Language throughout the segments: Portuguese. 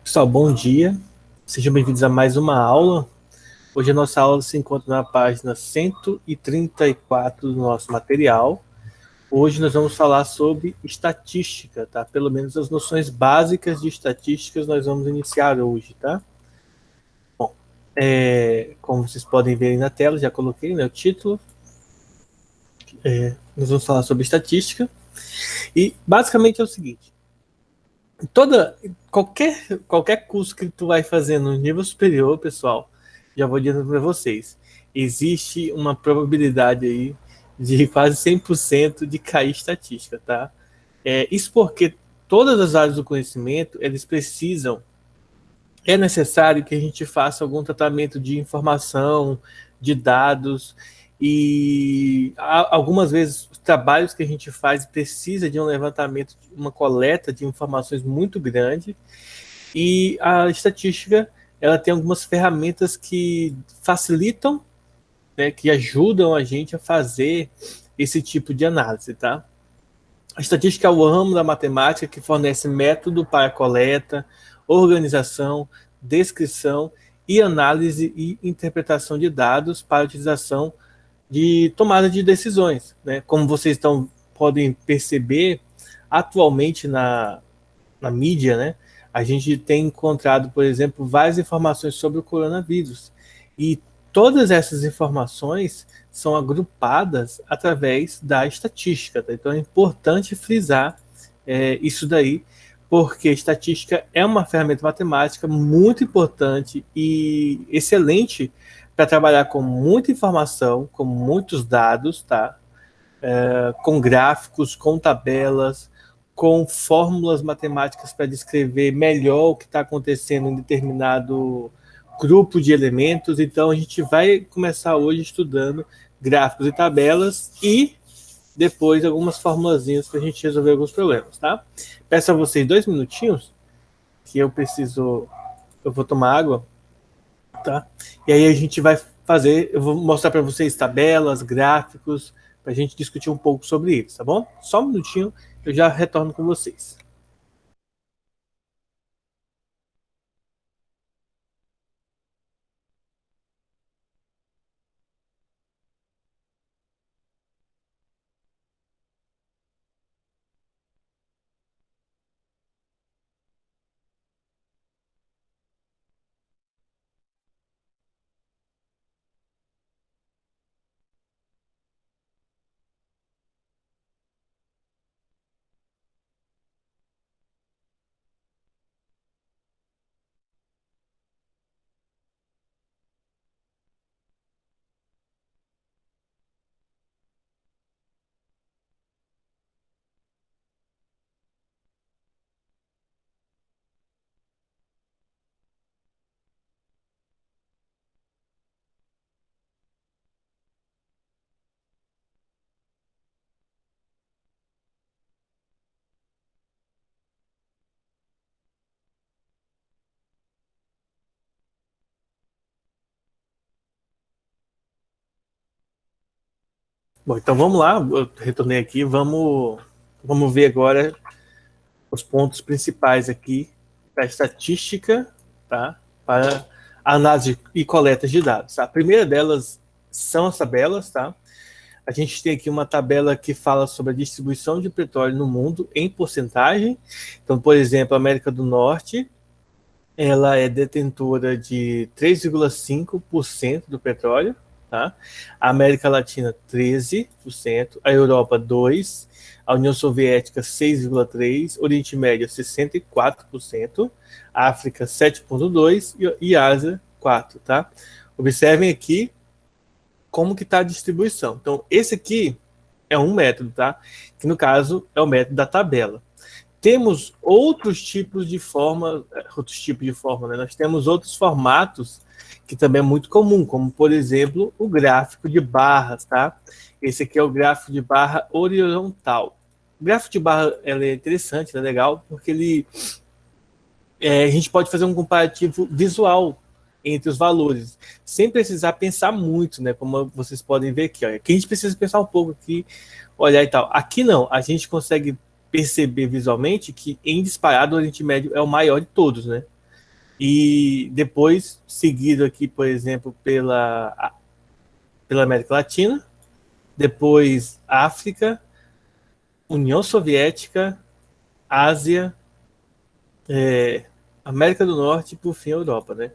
Pessoal, bom dia. Sejam bem-vindos a mais uma aula. Hoje a nossa aula se encontra na página 134 do nosso material. Hoje nós vamos falar sobre estatística, tá? Pelo menos as noções básicas de estatísticas nós vamos iniciar hoje, tá? Bom, como vocês podem ver aí na tela, já coloquei, né, o título. Nós vamos falar sobre estatística. E basicamente é o seguinte: qualquer curso que tu vai fazer no nível superior, pessoal, já vou dizendo para vocês, existe uma probabilidade aí de quase 100% de cair estatística, tá? Isso porque todas as áreas do conhecimento, eles precisam, é necessário que a gente faça algum tratamento de informação, de dados, e algumas vezes os trabalhos que a gente faz precisa de um levantamento, uma coleta de informações muito grande, e a estatística ela tem algumas ferramentas que facilitam, né, que ajudam a gente a fazer esse tipo de análise, tá? A estatística é o ramo da matemática que fornece método para a coleta, organização, descrição e análise e interpretação de dados para utilização de tomada de decisões, né? Como vocês podem perceber, atualmente na mídia, né, a gente tem encontrado, por exemplo, várias informações sobre o coronavírus. E todas essas informações são agrupadas através da estatística. Tá? Então é importante frisar isso daí, porque estatística é uma ferramenta matemática muito importante e excelente para trabalhar com muita informação, com muitos dados, tá? Com gráficos, com tabelas, com fórmulas matemáticas para descrever melhor o que está acontecendo em determinado grupo de elementos. Então, a gente vai começar hoje estudando gráficos e tabelas e depois algumas formulazinhas para a gente resolver alguns problemas, tá? Peço a vocês 2 minutinhos, que eu vou tomar água, tá? E aí a gente vai fazer, eu vou mostrar para vocês tabelas, gráficos, para a gente discutir um pouco sobre isso, tá bom? Só um minutinho, eu já retorno com vocês. Bom, então vamos lá, eu retornei aqui, vamos ver agora os pontos principais aqui da estatística, tá? Para análise e coleta de dados. Tá? A primeira delas são as tabelas, tá? A gente tem aqui uma tabela que fala sobre a distribuição de petróleo no mundo em porcentagem. Então, por exemplo, a América do Norte, ela é detentora de 3,5% do petróleo, tá? A América Latina, 13%, a Europa, 2%, a União Soviética, 6,3%, Oriente Médio, 64%, África, 7,2% e Ásia, 4%, tá? Observem aqui como que está a distribuição. Então, esse aqui é um método, tá? Que no caso é o método da tabela. Temos outros tipos de forma, né? Nós temos outros formatos que também é muito comum, como por exemplo o gráfico de barras, tá? Esse aqui é o gráfico de barra horizontal. O gráfico de barra é interessante, é legal, porque a gente pode fazer um comparativo visual entre os valores, sem precisar pensar muito, né? Como vocês podem ver aqui, ó. Aqui a gente precisa pensar um pouco aqui, olhar e tal. Aqui não, a gente consegue perceber visualmente que em disparado o Oriente Médio é o maior de todos, né? E depois, seguido aqui, por exemplo, pela América Latina, depois África, União Soviética, Ásia, América do Norte e, por fim, a Europa, né?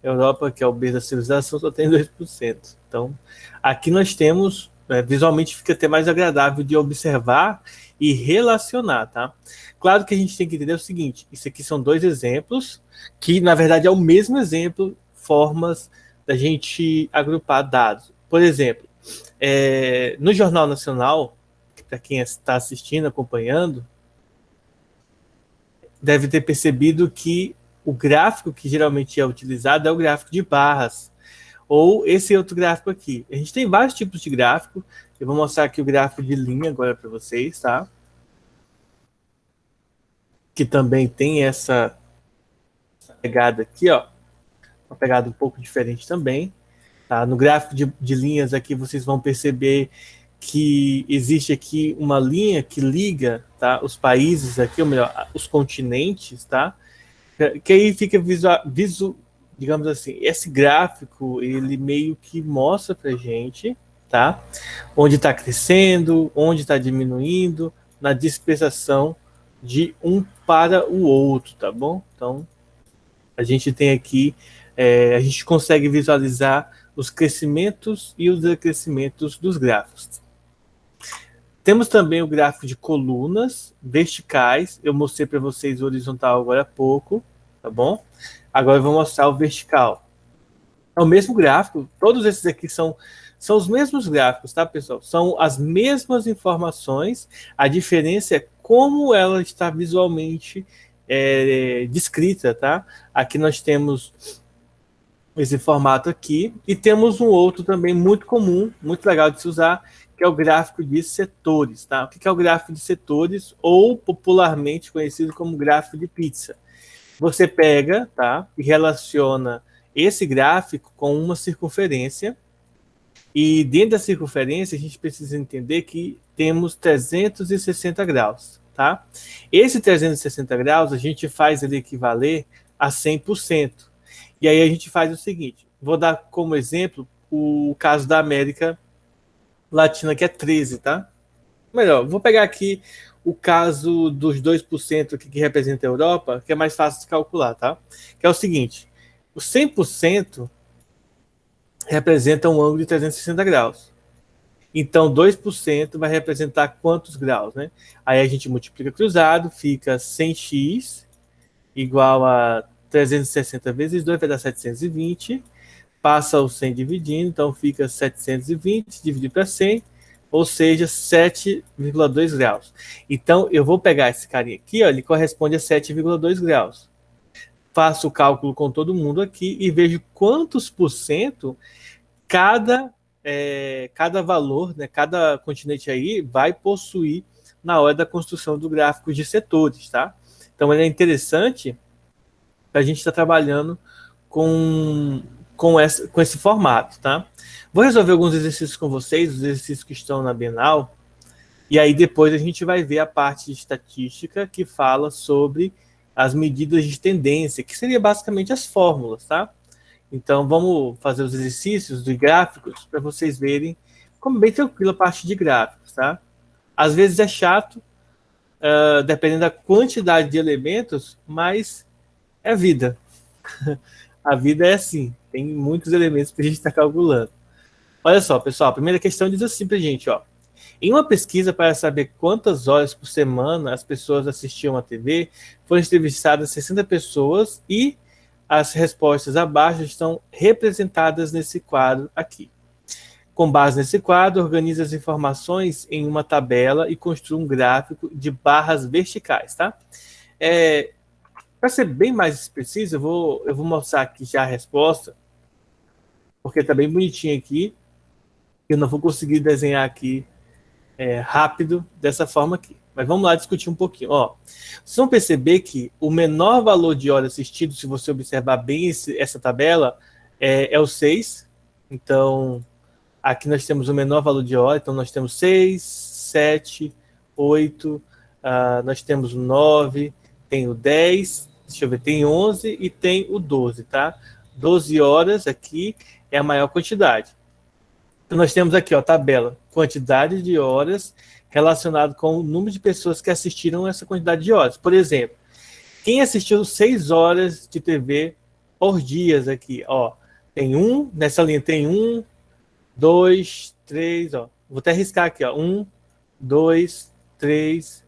A Europa, que é o berço da civilização, só tem 2%. Então, aqui nós temos, visualmente fica até mais agradável de observar e relacionar, tá? Claro que a gente tem que entender o seguinte, isso aqui são dois exemplos, que na verdade é o mesmo exemplo, formas da gente agrupar dados. Por exemplo, no Jornal Nacional, para quem está assistindo, acompanhando, deve ter percebido que o gráfico que geralmente é utilizado é o gráfico de barras, ou esse outro gráfico aqui. A gente tem vários tipos de gráfico, eu vou mostrar aqui o gráfico de linha agora para vocês, tá? Que também tem essa pegada aqui, ó, uma pegada um pouco diferente também. Tá? No gráfico de linhas aqui vocês vão perceber que existe aqui uma linha que liga, tá, os países aqui, ou melhor, os continentes, tá? Que aí fica digamos assim, esse gráfico ele meio que mostra para gente, tá? Onde está crescendo, onde está diminuindo, na dispersação de um para o outro, tá bom? Então a gente tem aqui, a gente consegue visualizar os crescimentos e os decrescimentos dos gráficos. Temos também o gráfico de colunas verticais. Eu mostrei para vocês o horizontal agora há pouco, tá bom? Agora eu vou mostrar o vertical. É o mesmo gráfico, todos esses aqui são os mesmos gráficos, tá, pessoal? São as mesmas informações, a diferença é como ela está visualmente descrita, tá? Aqui nós temos esse formato aqui, e temos um outro também muito comum, muito legal de se usar, que é o gráfico de setores, tá? O que é o gráfico de setores, ou popularmente conhecido como gráfico de pizza? Você pega, tá, e relaciona esse gráfico com uma circunferência, e dentro da circunferência a gente precisa entender que temos 360 graus, tá? Esse 360 graus a gente faz ele equivaler a 100%. E aí a gente faz o seguinte, vou dar como exemplo o caso da América Latina, que é 13, tá? Melhor, vou pegar aqui o caso dos 2% aqui que representa a Europa, que é mais fácil de calcular, tá? Que é o seguinte, o 100% representa um ângulo de 360 graus. Então, 2% vai representar quantos graus, né? Aí a gente multiplica cruzado, fica 100x igual a 360 vezes 2 vai dar 720, passa o 100 dividindo, então fica 720 dividido para 100, ou seja, 7,2 graus. Então, eu vou pegar esse carinha aqui, ó, ele corresponde a 7,2 graus. Faço o cálculo com todo mundo aqui e vejo quantos por cento cada valor, né, cada continente aí vai possuir na hora da construção do gráfico de setores, tá? Então, ele é interessante a gente está trabalhando com esse formato, tá? Vou resolver alguns exercícios com vocês, os exercícios que estão na Bienal, e aí depois a gente vai ver a parte de estatística que fala sobre as medidas de tendência, que seria basicamente as fórmulas, tá? Então vamos fazer os exercícios de gráficos para vocês verem como bem tranquilo a parte de gráficos, tá? Às vezes é chato, dependendo da quantidade de elementos, mas é a vida. A vida é assim, tem muitos elementos para a gente estar calculando. Olha só, pessoal, a primeira questão diz assim para a gente, ó. Em uma pesquisa para saber quantas horas por semana as pessoas assistiam à TV, foram entrevistadas 60 pessoas e as respostas abaixo estão representadas nesse quadro aqui. Com base nesse quadro, organize as informações em uma tabela e construa um gráfico de barras verticais, tá? Para ser bem mais preciso, eu vou mostrar aqui já a resposta, porque está bem bonitinho aqui. Eu não vou conseguir desenhar aqui rápido dessa forma aqui. Mas vamos lá discutir um pouquinho. Ó, vocês vão perceber que o menor valor de hora assistido, se você observar bem essa tabela, é o 6. Então, aqui nós temos o menor valor de hora. Então, nós temos 6, 7, 8, nós temos o 9, tem o 10, Deixa eu ver, tem 11 e tem o 12, tá? 12 horas aqui é a maior quantidade. Então, nós temos aqui, ó, tabela, quantidade de horas relacionado com o número de pessoas que assistiram essa quantidade de horas. Por exemplo, quem assistiu 6 horas de TV por dias aqui, ó, tem nessa linha tem 2, 3, ó. Vou até riscar aqui, ó. 2, 3,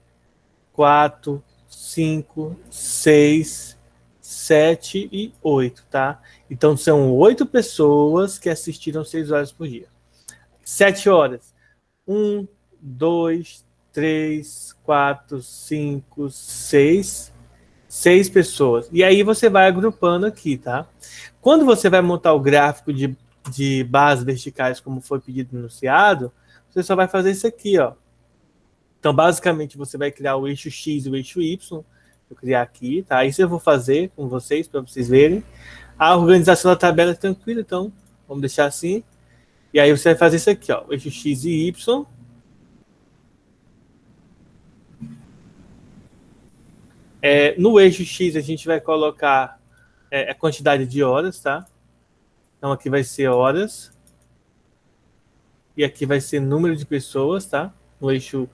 4, 5, 6, 7 e 8, tá? Então são 8 pessoas que assistiram 6 horas por dia. 7 horas. 2, 3, 4, 5, 6. 6 pessoas. E aí você vai agrupando aqui, tá? Quando você vai montar o gráfico de barras verticais, como foi pedido no enunciado, você só vai fazer isso aqui, ó. Então, basicamente, você vai criar o eixo X e o eixo Y. Vou criar aqui, tá? Isso eu vou fazer com vocês, para vocês verem. A organização da tabela é tranquila, então vamos deixar assim. E aí você vai fazer isso aqui, ó. O eixo X e Y. No eixo X, a gente vai colocar a quantidade de horas, tá? Então, aqui vai ser horas. E aqui vai ser número de pessoas, tá? No eixo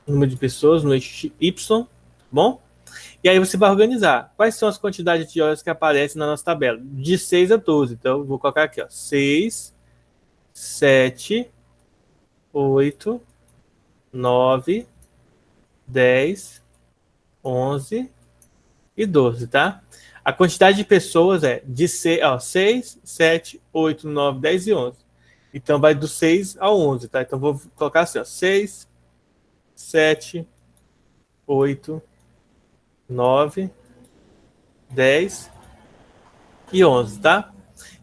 número de pessoas, no eixo Y, tá bom? E aí você vai organizar. Quais são as quantidades de horas que aparecem na nossa tabela? De 6 a 12. Então, eu vou colocar aqui, ó. 6, 7, 8, 9, 10, 11 e 12, tá? A quantidade de pessoas é de 6, 7, 8, 9, 10 e 11. Então, vai do 6 ao 11, tá? Então, vou colocar assim, ó. 6, 7, 8, 9, 10 e 11, tá?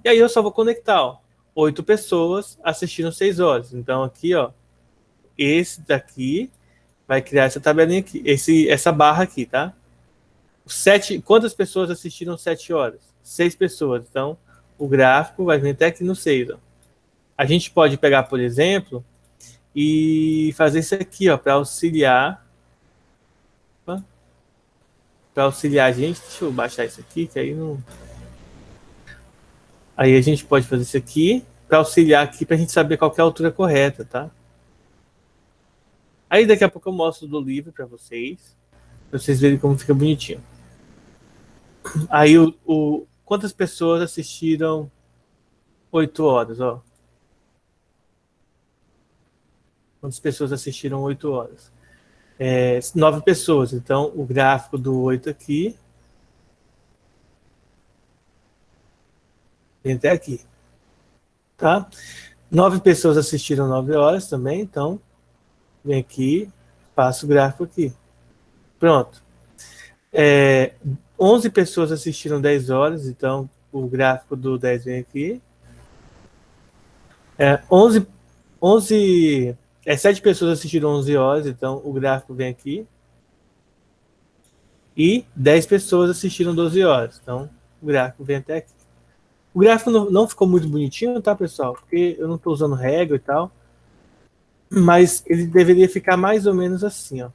E aí eu só vou conectar, ó. 8 pessoas assistiram 6 horas. Então, aqui, ó. Esse daqui vai criar essa tabelinha aqui. Essa barra aqui, tá? Quantas pessoas assistiram 7 horas? 6 pessoas. Então, o gráfico vai vir até aqui no 6, ó. A gente pode pegar, por exemplo, e fazer isso aqui, ó, para auxiliar. Para auxiliar a gente. Deixa eu baixar isso aqui, que aí não. Aí a gente pode fazer isso aqui para auxiliar aqui para a gente saber qual é a altura correta, tá? Aí daqui a pouco eu mostro do livro para vocês verem como fica bonitinho. Aí quantas pessoas assistiram 8 horas, ó? Quantas pessoas assistiram 8 horas? 9 pessoas. Então, o gráfico do 8 aqui vem até aqui. Tá? 9 pessoas assistiram 9 horas também. Então, vem aqui, passo o gráfico aqui. Pronto. 11 pessoas assistiram 10 horas. Então, o gráfico do 10 vem aqui. 7 pessoas assistiram 11 horas, então o gráfico vem aqui. E 10 pessoas assistiram 12 horas, então o gráfico vem até aqui. O gráfico não ficou muito bonitinho, tá, pessoal? Porque eu não estou usando régua e tal. Mas ele deveria ficar mais ou menos assim, ó.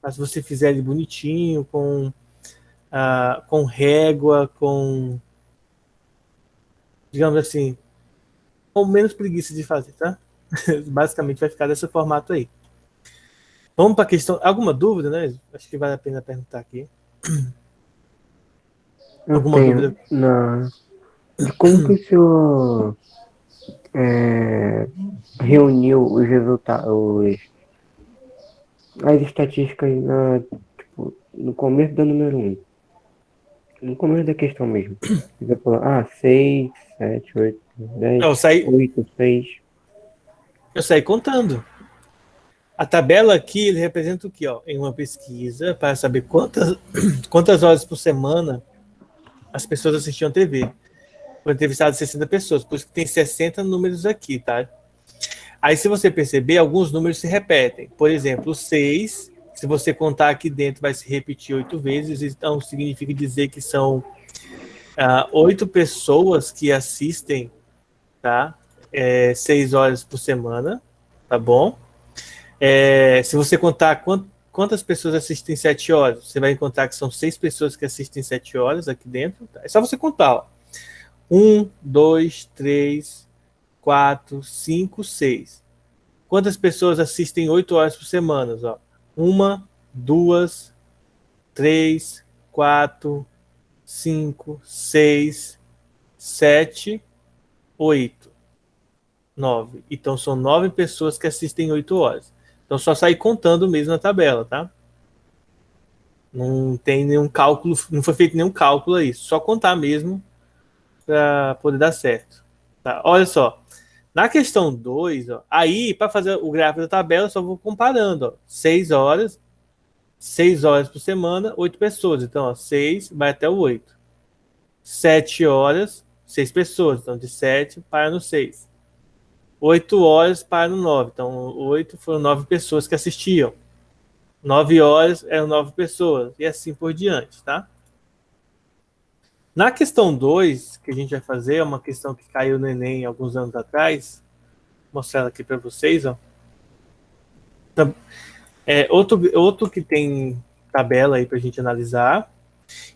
Mas se você fizer ele bonitinho, com régua, digamos assim, com menos preguiça de fazer, tá? Basicamente vai ficar desse formato aí. Vamos para a questão. Alguma dúvida, né? Acho que vale a pena perguntar aqui. Alguma dúvida? De como que o senhor reuniu os resultados, as estatísticas no começo da número 1? No começo da questão mesmo. Você falou, 6, 7, 8, 10, 8, 6. Eu saí contando. A tabela aqui ele representa o quê? Ó? Em uma pesquisa para saber quantas horas por semana as pessoas assistiam TV. Foi entrevistado 60 pessoas, por isso que tem 60 números aqui, tá? Aí, se você perceber, alguns números se repetem. Por exemplo, o 6, se você contar aqui dentro, vai se repetir 8 vezes, então significa dizer que são 8 pessoas que assistem, tá? 6 horas por semana, tá bom? Se você contar quantas pessoas assistem 7 horas? Você vai encontrar que são 6 pessoas que assistem 7 horas aqui dentro. Tá? É só você contar. Ó. 1, 2, 3, 4, 5, 6. Quantas pessoas assistem 8 horas por semana? Ó? 1, 2, 3, 4, 5, 6, 7, 8, 9. Então são 9 pessoas que assistem 8 horas. Então só sair contando mesmo na tabela, tá? Não tem nenhum cálculo, não foi feito nenhum cálculo aí, só contar mesmo para poder dar certo. Tá? Olha só, na questão 2, ó, aí para fazer o gráfico da tabela, eu só vou comparando, ó, 6 horas por semana, 8 pessoas. Então, ó, 6 vai até o 8. 7 horas, 6 pessoas. Então, de 7 para no 6. 8 horas para no 9. Então, 8 foram 9 pessoas que assistiam. 9 horas eram 9 pessoas. E assim por diante, tá? Na questão 2, que a gente vai fazer, é uma questão que caiu no Enem alguns anos atrás. Vou mostrar ela aqui para vocês, ó. Outro que tem tabela aí para a gente analisar.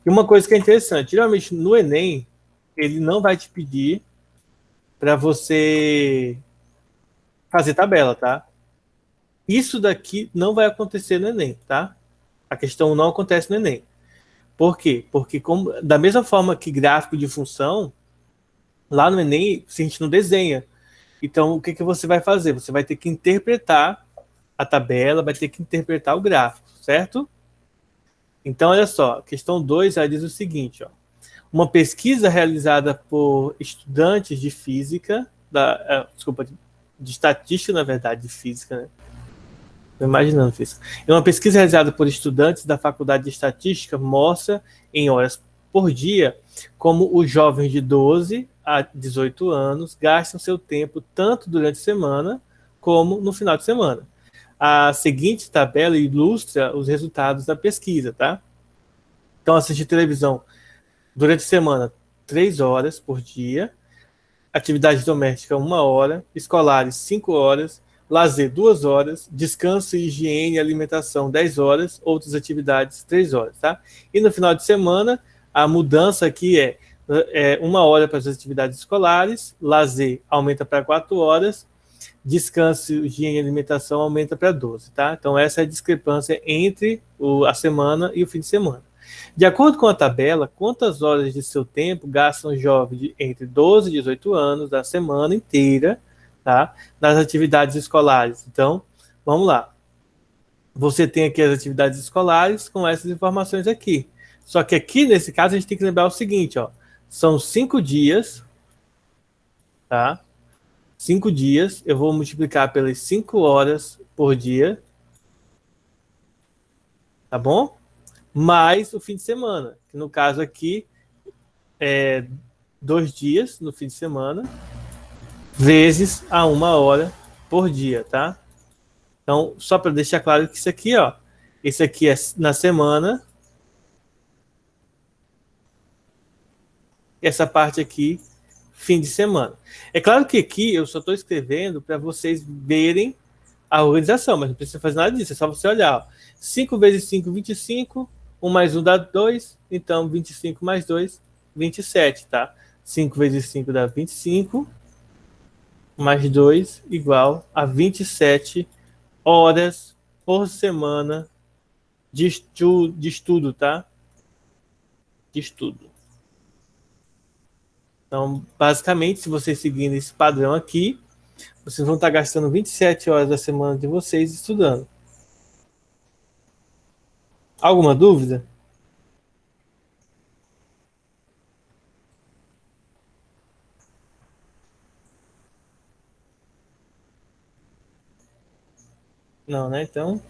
E uma coisa que é interessante, geralmente no Enem, ele não vai te pedir para você fazer tabela, tá? Isso daqui não vai acontecer no Enem, tá? A questão não acontece no Enem. Por quê? Porque da mesma forma que gráfico de função, lá no Enem, a gente não desenha. Então, o que você vai fazer? Você vai ter que interpretar a tabela, vai ter que interpretar o gráfico, certo? Então, olha só, questão 2, ela diz o seguinte, ó. Uma pesquisa realizada por estudantes de física, de estatística, na verdade, de física, né? Estou imaginando física. Uma pesquisa realizada por estudantes da Faculdade de Estatística mostra, em horas por dia, como os jovens de 12 a 18 anos gastam seu tempo tanto durante a semana como no final de semana. A seguinte tabela ilustra os resultados da pesquisa, tá? Então, assistir televisão durante a semana, 3 horas por dia. Atividade doméstica, 1 hora. Escolares, 5 horas. Lazer, 2 horas. Descanso, higiene e alimentação, 10 horas. Outras atividades, 3 horas, tá? E no final de semana, a mudança aqui é 1 hora para as atividades escolares. Lazer aumenta para 4 horas. Descanso, higiene e alimentação aumenta para 12, tá? Então, essa é a discrepância entre a semana e o fim de semana. De acordo com a tabela, quantas horas de seu tempo gastam os jovens entre 12 e 18 anos da semana inteira, tá? Nas atividades escolares? Então, vamos lá. Você tem aqui as atividades escolares com essas informações aqui. Só que aqui, nesse caso, a gente tem que lembrar o seguinte, ó. São 5 dias, tá? 5 dias, eu vou multiplicar pelas 5 horas por dia, tá bom? Mais o fim de semana, que no caso aqui é 2 dias no fim de semana, vezes a 1 hora por dia, tá? Então, só para deixar claro que isso aqui, ó, esse aqui é na semana, essa parte aqui, fim de semana. É claro que aqui eu só estou escrevendo para vocês verem a organização, mas não precisa fazer nada disso, é só você olhar. Ó. 5 vezes 5, 25. 1 mais 1 dá 2, então 25 mais 2, 27, tá? 5 vezes 5 dá 25, mais 2 igual a 27 horas por semana de estudo, tá? De estudo. Então, basicamente, se vocês seguirem esse padrão aqui, vocês vão estar gastando 27 horas da semana de vocês estudando. Alguma dúvida? Não, né? Então,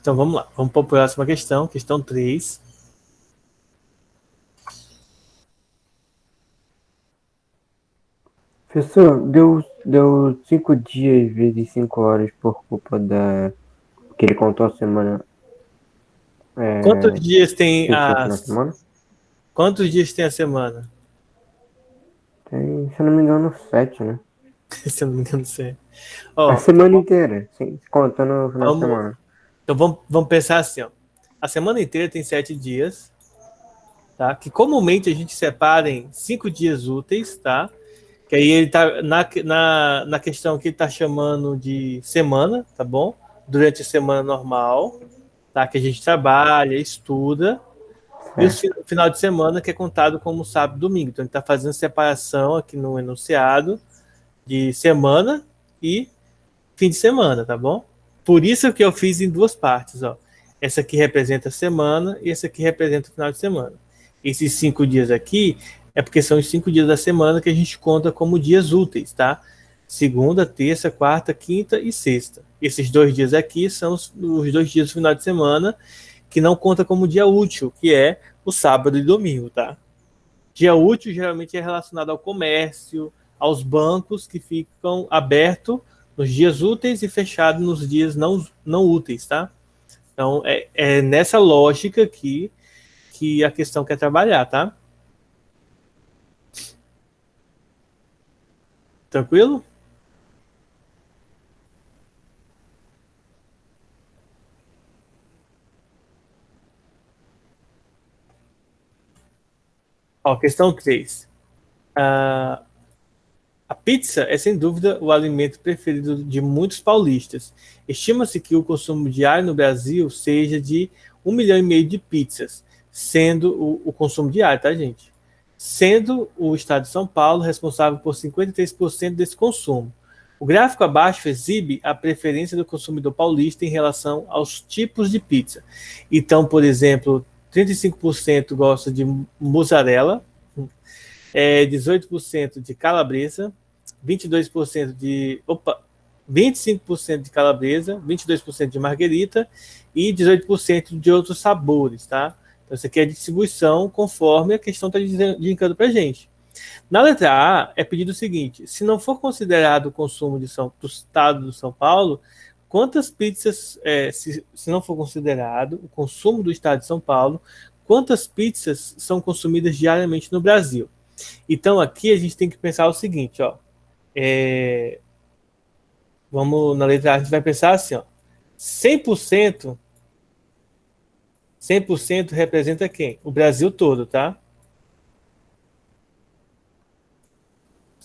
vamos lá. Vamos para a próxima questão, questão 3. Professor, deu 5 dias vezes 5 horas por culpa da. Que ele contou a semana. Quantos dias tem Que tinha na semana? Quantos dias tem a semana? se eu não me engano, 7, né? Se eu não me engano, sei. A Ó, semana inteira, sim, contando o final de vamos, semana. então vamos pensar assim, ó. A semana inteira tem 7 dias, tá? Que comumente a gente separa em 5 dias úteis, tá? Que aí ele tá na questão que ele tá chamando de semana, tá bom? Durante a semana normal, tá? Que a gente trabalha, estuda. E o Certo. final de semana que é contado como sábado e domingo. Então ele está fazendo separação aqui no enunciado de semana e fim de semana, tá bom? Por isso que eu fiz em duas partes, ó. Essa aqui representa a semana e essa aqui representa o final de semana. Esses 5 dias aqui é porque são os 5 dias da semana que a gente conta como dias úteis, tá? Segunda, terça, quarta, quinta e sexta. Esses 2 dias aqui são os 2 dias do final de semana que não conta como dia útil, que é o sábado e domingo, tá? Dia útil geralmente é relacionado ao comércio, aos bancos que ficam abertos nos dias úteis e fechados nos dias não úteis, tá? Então é nessa lógica aqui que a questão quer trabalhar, tá? Tranquilo? Ó, questão 3. A pizza é sem dúvida o alimento preferido de muitos paulistas. Estima-se que o consumo diário no Brasil seja de 1,5 milhão de pizzas, sendo o consumo diário, tá, gente? Sendo o estado de São Paulo responsável por 53% desse consumo. O gráfico abaixo exibe a preferência do consumidor paulista em relação aos tipos de pizza. Então, por exemplo, 35% gosta de mussarela, 18% de calabresa, 22% de. Opa! 25% de calabresa, 22% de marguerita e 18% de outros sabores, tá? Então, isso aqui é a distribuição conforme a questão está indicando para a gente. Na letra A, é pedido o seguinte: se não for considerado o consumo do estado de São Paulo, quantas pizzas, se não for considerado o consumo do estado de São Paulo, quantas pizzas são consumidas diariamente no Brasil? Então aqui a gente tem que pensar o seguinte, ó. Vamos na letra A, a gente vai pensar assim, ó. 100%, 100% representa quem? O Brasil todo, tá?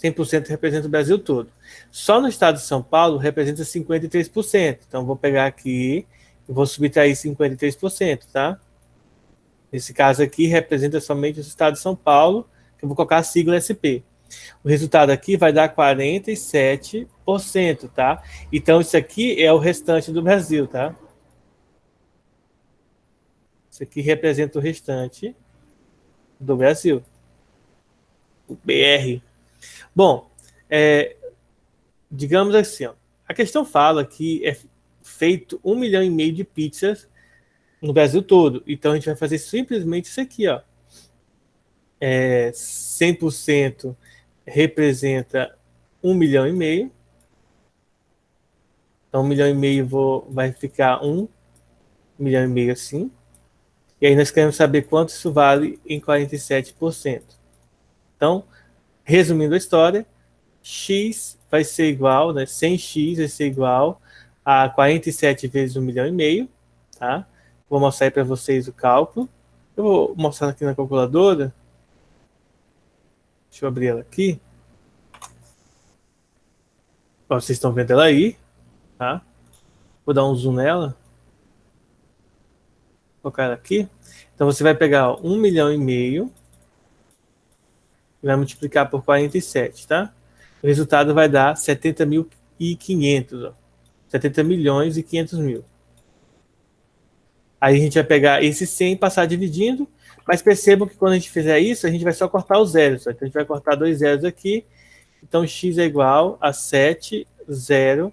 100% representa o Brasil todo. Só no estado de São Paulo representa 53%. Então vou pegar aqui e vou subtrair 53%, tá? Nesse caso aqui representa somente o estado de São Paulo, que eu vou colocar a sigla SP. O resultado aqui vai dar 47%, tá? Então, isso aqui é o restante do Brasil, tá? Isso aqui representa o restante do Brasil, o BR. Bom, digamos assim, ó, a questão fala que é feito 1,5 milhão de pizzas no Brasil todo. Então, a gente vai fazer simplesmente isso aqui, ó. 100% representa 1,5 milhão. Então, 1,5 milhão vai ficar 1,5 milhão assim. E aí nós queremos saber quanto isso vale em 47%. Então, resumindo a história, x vai ser igual, né? 100x vai ser igual a 47 vezes 1,5 milhão, tá? Vou mostrar aí para vocês o cálculo. Eu vou mostrar aqui na calculadora. Deixa eu abrir ela aqui. Ó, vocês estão vendo ela aí, tá? Vou dar um zoom nela. Vou colocar ela aqui. Então você vai pegar 1,5 milhão e vai multiplicar por 47, tá? O resultado vai dar 70.500, ó. 70 milhões e 500 mil. Aí a gente vai pegar esse 100 e passar dividindo, mas percebam que quando a gente fizer isso, a gente vai só cortar os zeros. Então a gente vai cortar 2 zeros aqui. Então x é igual a 7, 0,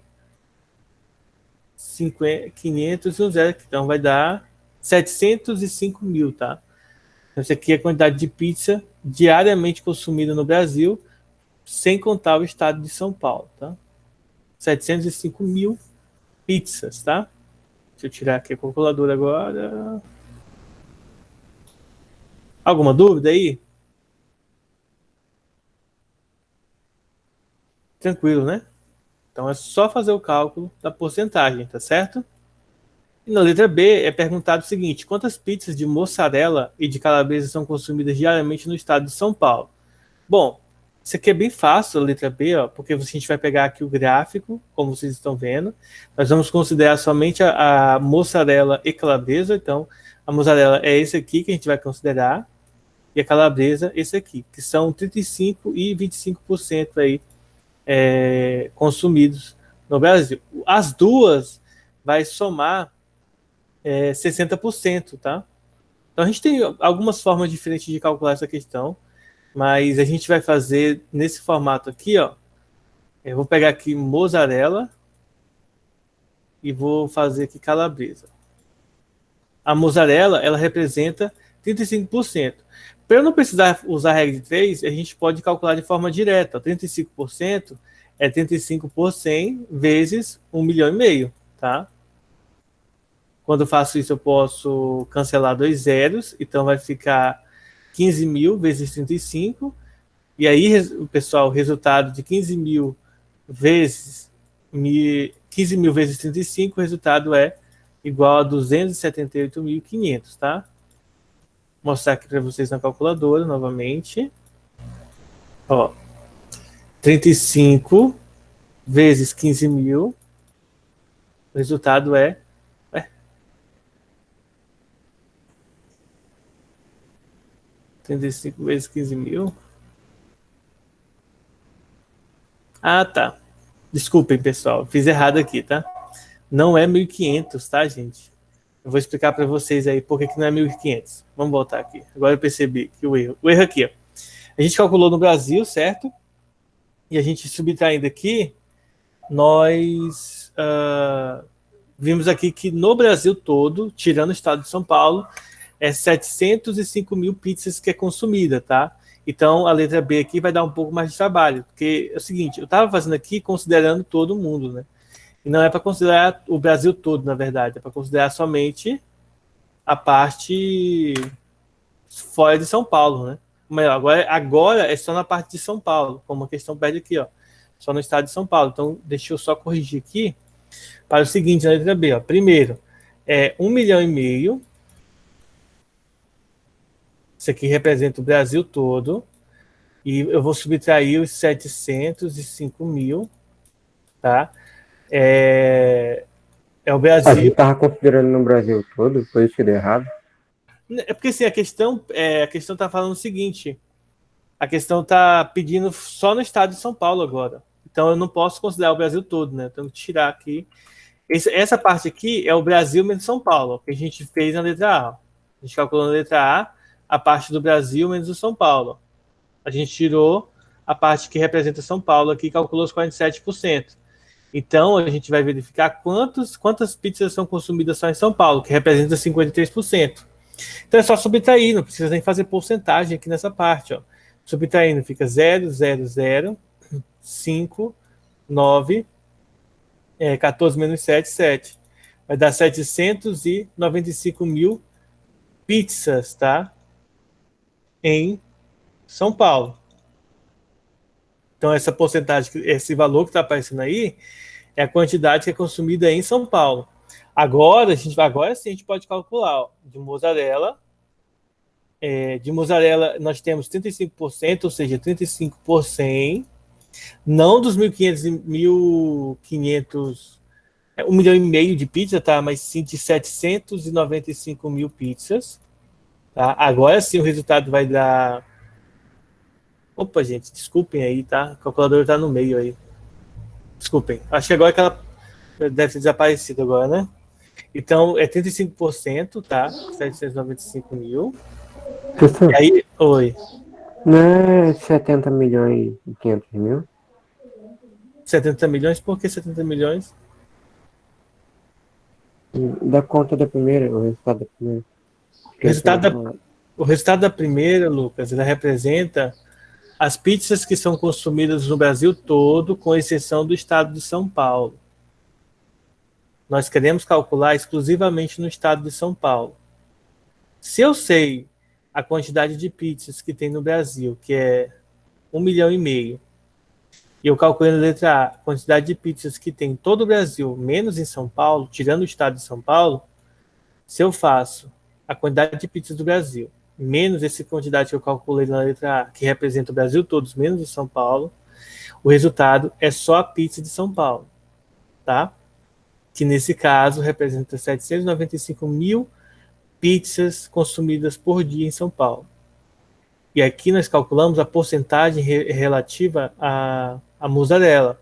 500 e 1 zero. Então vai dar 705 mil, tá? Então, isso aqui é a quantidade de pizza diariamente consumida no Brasil, sem contar o estado de São Paulo, tá? 705 mil pizzas, tá? Deixa eu tirar aqui a calculadora agora. Alguma dúvida aí? Tranquilo, né? Então é só fazer o cálculo da porcentagem, tá certo? E na letra B é perguntado o seguinte: quantas pizzas de mussarela e de calabresa são consumidas diariamente no estado de São Paulo? Bom, isso aqui é bem fácil, a letra B, ó, porque a gente vai pegar aqui o gráfico, como vocês estão vendo. Nós vamos considerar somente a mussarela e calabresa. Então, a mussarela é esse aqui que a gente vai considerar, e a calabresa esse aqui, que são 35% e 25% aí consumidos no Brasil. As duas vai somar 60%, tá? Então, a gente tem algumas formas diferentes de calcular essa questão, mas a gente vai fazer nesse formato aqui, ó. Eu vou pegar aqui mozzarella e vou fazer aqui calabresa. A mozzarella, ela representa 35%. Para eu não precisar usar a regra de 3, a gente pode calcular de forma direta. 35% é 35 por 100 vezes 1,5 milhão, tá? Quando eu faço isso, eu posso cancelar 2 zeros, então vai ficar 15 mil vezes 35. E aí, pessoal, o resultado de 15 mil vezes 15 mil vezes 35, o resultado é igual a 278.500, tá? Vou mostrar aqui para vocês na calculadora novamente. Ó, 35 vezes 15 mil, o resultado é 35 vezes 15 mil. Ah, tá. Desculpem, pessoal. Fiz errado aqui, tá? Não é 1.500, tá, gente? Eu vou explicar para vocês aí por que não é 1.500. Vamos voltar aqui. Agora eu percebi que o erro aqui, ó. A gente calculou no Brasil, certo? E a gente subtraindo aqui, nós vimos aqui que no Brasil todo, tirando o estado de São Paulo, é 705 mil pizzas que é consumida, tá? Então, a letra B aqui vai dar um pouco mais de trabalho, porque é o seguinte, eu estava fazendo aqui considerando todo mundo, né? E não é para considerar o Brasil todo, na verdade, é para considerar somente a parte fora de São Paulo, né? Melhor, agora é só na parte de São Paulo, como a questão pede aqui, ó. Só no estado de São Paulo. Então, deixa eu só corrigir aqui para o seguinte, na letra B, ó. Primeiro, 1,5 milhão. Isso aqui representa o Brasil todo. E eu vou subtrair os 705 mil, tá? É o Brasil. A gente estava considerando no Brasil todo, foi isso que deu errado? É porque assim, a questão tá falando o seguinte: a questão tá pedindo só no estado de São Paulo agora. Então eu não posso considerar o Brasil todo, né? Eu tenho que tirar aqui. Essa parte aqui é o Brasil menos São Paulo, que a gente fez na letra A. A gente calculou na letra a parte do Brasil menos o São Paulo. A gente tirou a parte que representa São Paulo aqui, calculou os 47%. Então, a gente vai verificar quantas pizzas são consumidas só em São Paulo, que representa 53%. Então, é só subtrair, não precisa nem fazer porcentagem aqui nessa parte. Ó. Subtraindo fica 0,005, 9, 14 menos 7, 7. Vai dar 795 mil pizzas, tá? Em São Paulo. Então, essa porcentagem, esse valor que está aparecendo aí, é a quantidade que é consumida em São Paulo. Agora sim a gente pode calcular. Ó, de mozzarella, nós temos 35%, ou seja, 35 por 100, não dos 1.500, 1,5 milhão de pizza, tá? Mas sim de 795 mil pizzas. Tá? Agora sim o resultado vai dar... Opa, gente, desculpem aí, tá? A calculadora tá no meio aí. Desculpem. Acho que agora que ela deve ter desaparecido agora, né? Então, é 35%, tá? 795 mil. Professor, E aí, oi. não é 70 milhões e 500 mil? 70 milhões? Por que 70 milhões? Da conta da primeira, o resultado da primeira. O resultado da primeira, Lucas, ela representa as pizzas que são consumidas no Brasil todo, com exceção do estado de São Paulo. Nós queremos calcular exclusivamente no estado de São Paulo. Se eu sei a quantidade de pizzas que tem no Brasil, que é 1,5 milhão, E eu calculei na letra A a quantidade de pizzas que tem em todo o Brasil, menos em São Paulo, tirando o estado de São Paulo. Se eu faço a quantidade de pizzas do Brasil, menos essa quantidade que eu calculei na letra A, que representa o Brasil todos, menos de São Paulo, o resultado é só a pizza de São Paulo, tá? Que nesse caso representa 795 mil pizzas consumidas por dia em São Paulo. E aqui nós calculamos a porcentagem relativa à mussarela.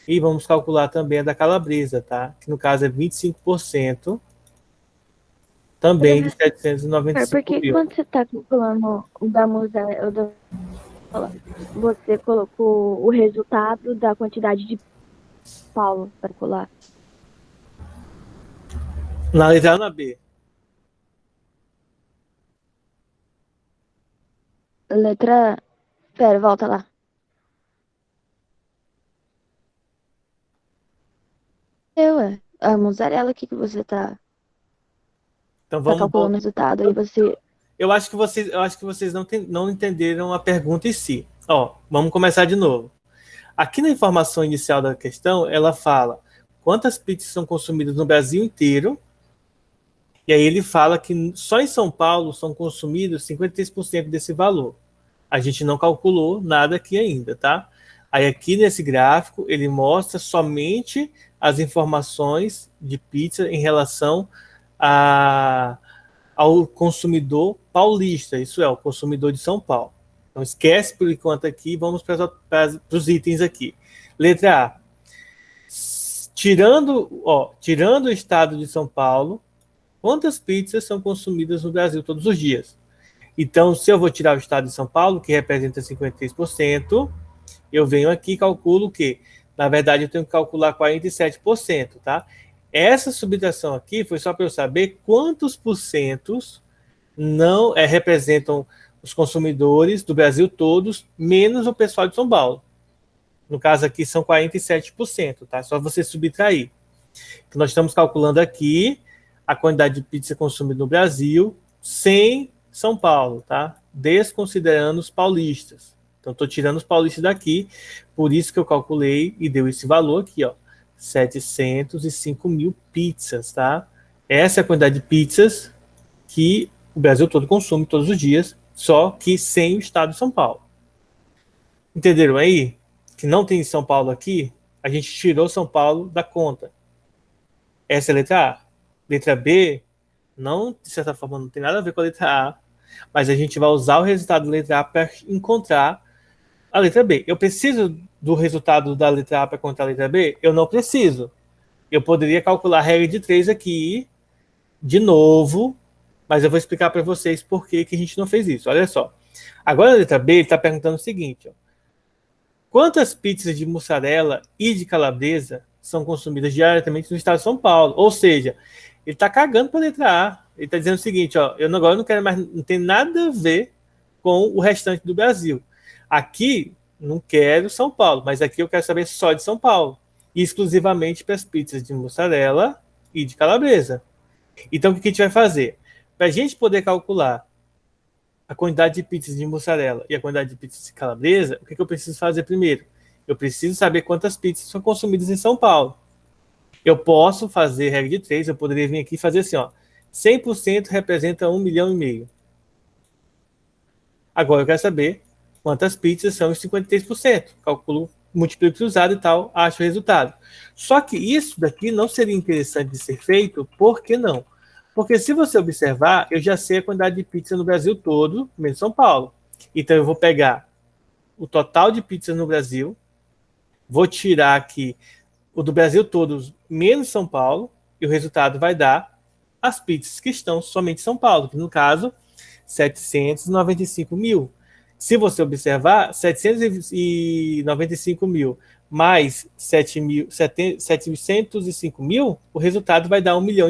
E vamos calcular também a da calabresa, tá? Que no caso é 25%, também de Por 795 que mil. quando você está calculando o da mussarela, você colocou o resultado da quantidade de Paulo para colar? Na letra A ou na B? Letra. Pera, volta lá. A mussarela aqui que você tá Então vamos calculando o resultado. Aí você. Eu acho que vocês não entenderam a pergunta em si. Ó, vamos começar de novo. Aqui na informação inicial da questão, ela fala quantas pizzas são consumidas no Brasil inteiro. E aí ele fala que só em São Paulo são consumidos 53% desse valor. A gente não calculou nada aqui ainda, tá? Aí aqui nesse gráfico ele mostra somente as informações de pizza em relação ao consumidor paulista, isso é, o consumidor de São Paulo. Então esquece por enquanto aqui, vamos para os itens aqui. Letra A. Tirando o estado de São Paulo, quantas pizzas são consumidas no Brasil todos os dias? Então, se eu vou tirar o estado de São Paulo, que representa 53%, eu venho aqui e calculo que, na verdade, eu tenho que calcular 47%, tá? Essa subtração aqui foi só para eu saber quantos porcentos não representam os consumidores do Brasil todos, menos o pessoal de São Paulo. No caso aqui são 47%, tá? Só você subtrair. Então, nós estamos calculando aqui a quantidade de pizza consumida no Brasil sem São Paulo, tá? Desconsiderando os paulistas. Então, estou tirando os paulistas daqui, por isso que eu calculei e deu esse valor aqui, ó, 705 mil pizzas, tá? Essa é a quantidade de pizzas que o Brasil todo consome todos os dias, só que sem o estado de São Paulo. Entenderam aí? Que não tem São Paulo aqui, a gente tirou São Paulo da conta. Essa é a letra A. Letra B, não, de certa forma, não tem nada a ver com a letra A, mas a gente vai usar o resultado da letra A para encontrar a letra B. Eu preciso do resultado da letra A para encontrar a letra B? Eu não preciso. Eu poderia calcular a regra de 3 aqui, de novo, mas eu vou explicar para vocês por que a gente não fez isso. Olha só. Agora a letra B está perguntando o seguinte, ó. Quantas pizzas de mussarela e de calabresa são consumidas diariamente no estado de São Paulo? Ou seja, ele está cagando para a letra A. Ele está dizendo o seguinte, ó, agora não quero mais, não tem nada a ver com o restante do Brasil. Aqui, não quero São Paulo, mas aqui eu quero saber só de São Paulo. E exclusivamente para as pizzas de mussarela e de calabresa. Então, o que a gente vai fazer? Para a gente poder calcular a quantidade de pizzas de mussarela e a quantidade de pizzas de calabresa, o que eu preciso fazer primeiro? Eu preciso saber quantas pizzas são consumidas em São Paulo. Eu posso fazer regra de 3, eu poderia vir aqui e fazer assim, ó, 100% representa 1,5 milhão. Agora eu quero saber quantas pizzas são os 53%. Calculo, multiplico cruzado e tal, acho o resultado. Só que isso daqui não seria interessante de ser feito, por que não? Porque se você observar, eu já sei a quantidade de pizza no Brasil todo, menos São Paulo. Então eu vou pegar o total de pizzas no Brasil, vou tirar aqui o do Brasil todo, menos São Paulo, e o resultado vai dar as pizzas que estão somente em São Paulo, que no caso, 795 mil. Se você observar, 795 mil mais 705 mil, o resultado vai dar 1,5 milhão,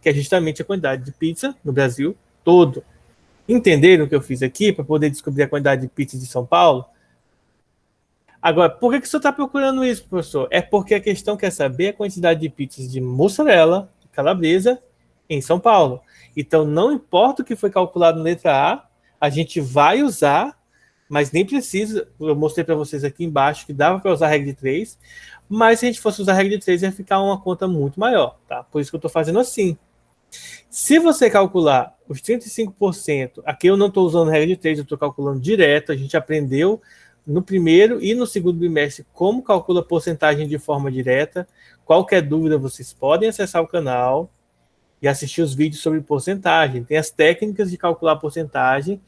que é justamente a quantidade de pizza no Brasil todo. Entenderam o que eu fiz aqui para poder descobrir a quantidade de pizza de São Paulo? Agora, por que o senhor está procurando isso, professor? É porque a questão quer saber a quantidade de pizzas de mussarela e calabresa em São Paulo. Então, não importa o que foi calculado na letra A, a gente vai usar mas nem precisa. Eu mostrei para vocês aqui embaixo que dava para usar a regra de 3, mas se a gente fosse usar a regra de 3, ia ficar uma conta muito maior, tá? Por isso que eu estou fazendo assim. Se você calcular os 35%, aqui eu não estou usando a regra de 3, eu estou calculando direto, a gente aprendeu no primeiro e no segundo bimestre como calcula a porcentagem de forma direta. Qualquer dúvida, vocês podem acessar o canal e assistir os vídeos sobre porcentagem. Tem as técnicas de calcular a porcentagem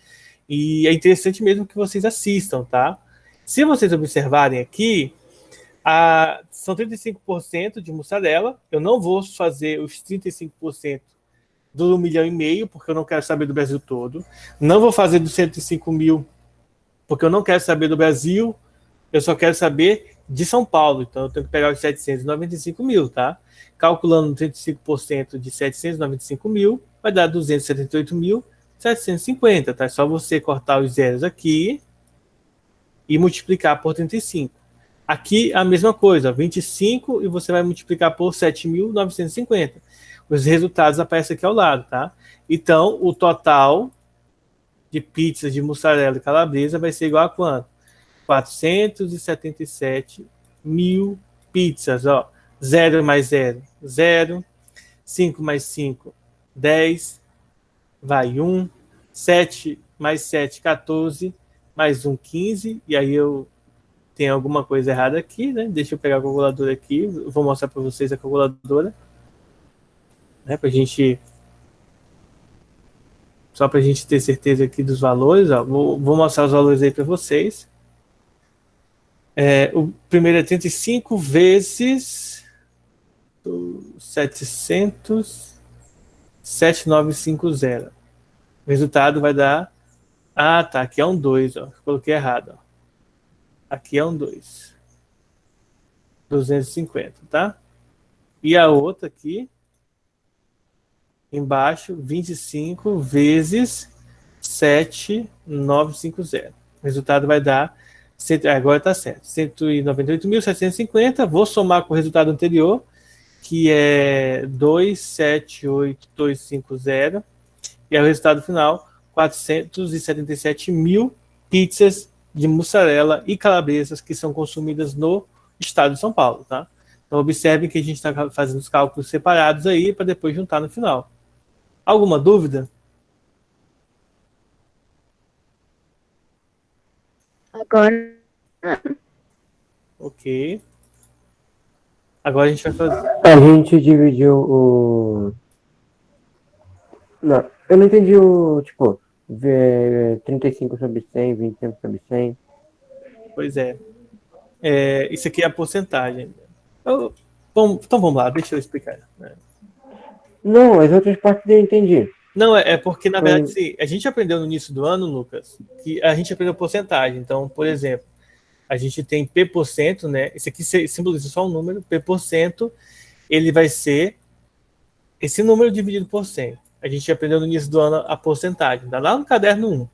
e é interessante mesmo que vocês assistam, tá? Se vocês observarem aqui, são 35% de mussarela. Eu não vou fazer os 35% do 1,5 milhão, porque eu não quero saber do Brasil todo. Não vou fazer dos 105 mil, porque eu não quero saber do Brasil. Eu só quero saber de São Paulo. Então, eu tenho que pegar os 795 mil, tá? Calculando 35% de 795 mil, vai dar 278.750, tá? É só você cortar os zeros aqui e multiplicar por 35. Aqui a mesma coisa, 25 e você vai multiplicar por 7.950. Os resultados aparecem aqui ao lado, tá? Então, o total de pizzas de mussarela e calabresa vai ser igual a quanto? 477 mil pizzas, ó. 0 mais 0, 0. 5 mais 5, 10. Vai 1. 7 mais 7, 14. Mais 1, 15. E aí eu tenho alguma coisa errada aqui, né? Deixa eu pegar a calculadora aqui. Eu vou mostrar para vocês a calculadora. Né? Só para a gente ter certeza aqui dos valores. Ó. Vou mostrar os valores aí para vocês. O primeiro é 35 vezes 700, 7.950. O resultado vai dar... Ah, tá. Aqui é um 2. Ó. Coloquei errado. Ó. Aqui é um 2. 250, tá? E a outra aqui, embaixo, 25 vezes 7.950. O resultado vai dar... Agora está certo. 198.750. Vou somar com o resultado anterior, que é 278.250. E é o resultado final, 477 mil pizzas de mussarela e calabresas que são consumidas no estado de São Paulo, tá? Então, observem que a gente está fazendo os cálculos separados aí para depois juntar no final. Alguma dúvida? Agora. Ok. Agora a gente vai fazer... A gente dividiu o... Não, eu não entendi o, tipo, 35 sobre 100, 25 sobre 100. Pois é. Isso aqui é a porcentagem. Então vamos lá, deixa eu explicar. Não, as outras partes eu entendi. Não, é porque, na verdade, sim, a gente aprendeu no início do ano, Lucas, que a gente aprendeu porcentagem. Então, por exemplo, a gente tem P%, né? Isso aqui simboliza só um número, P%, ele vai ser esse número dividido por 100. A gente aprendeu no início do ano a porcentagem, tá lá no caderno 1.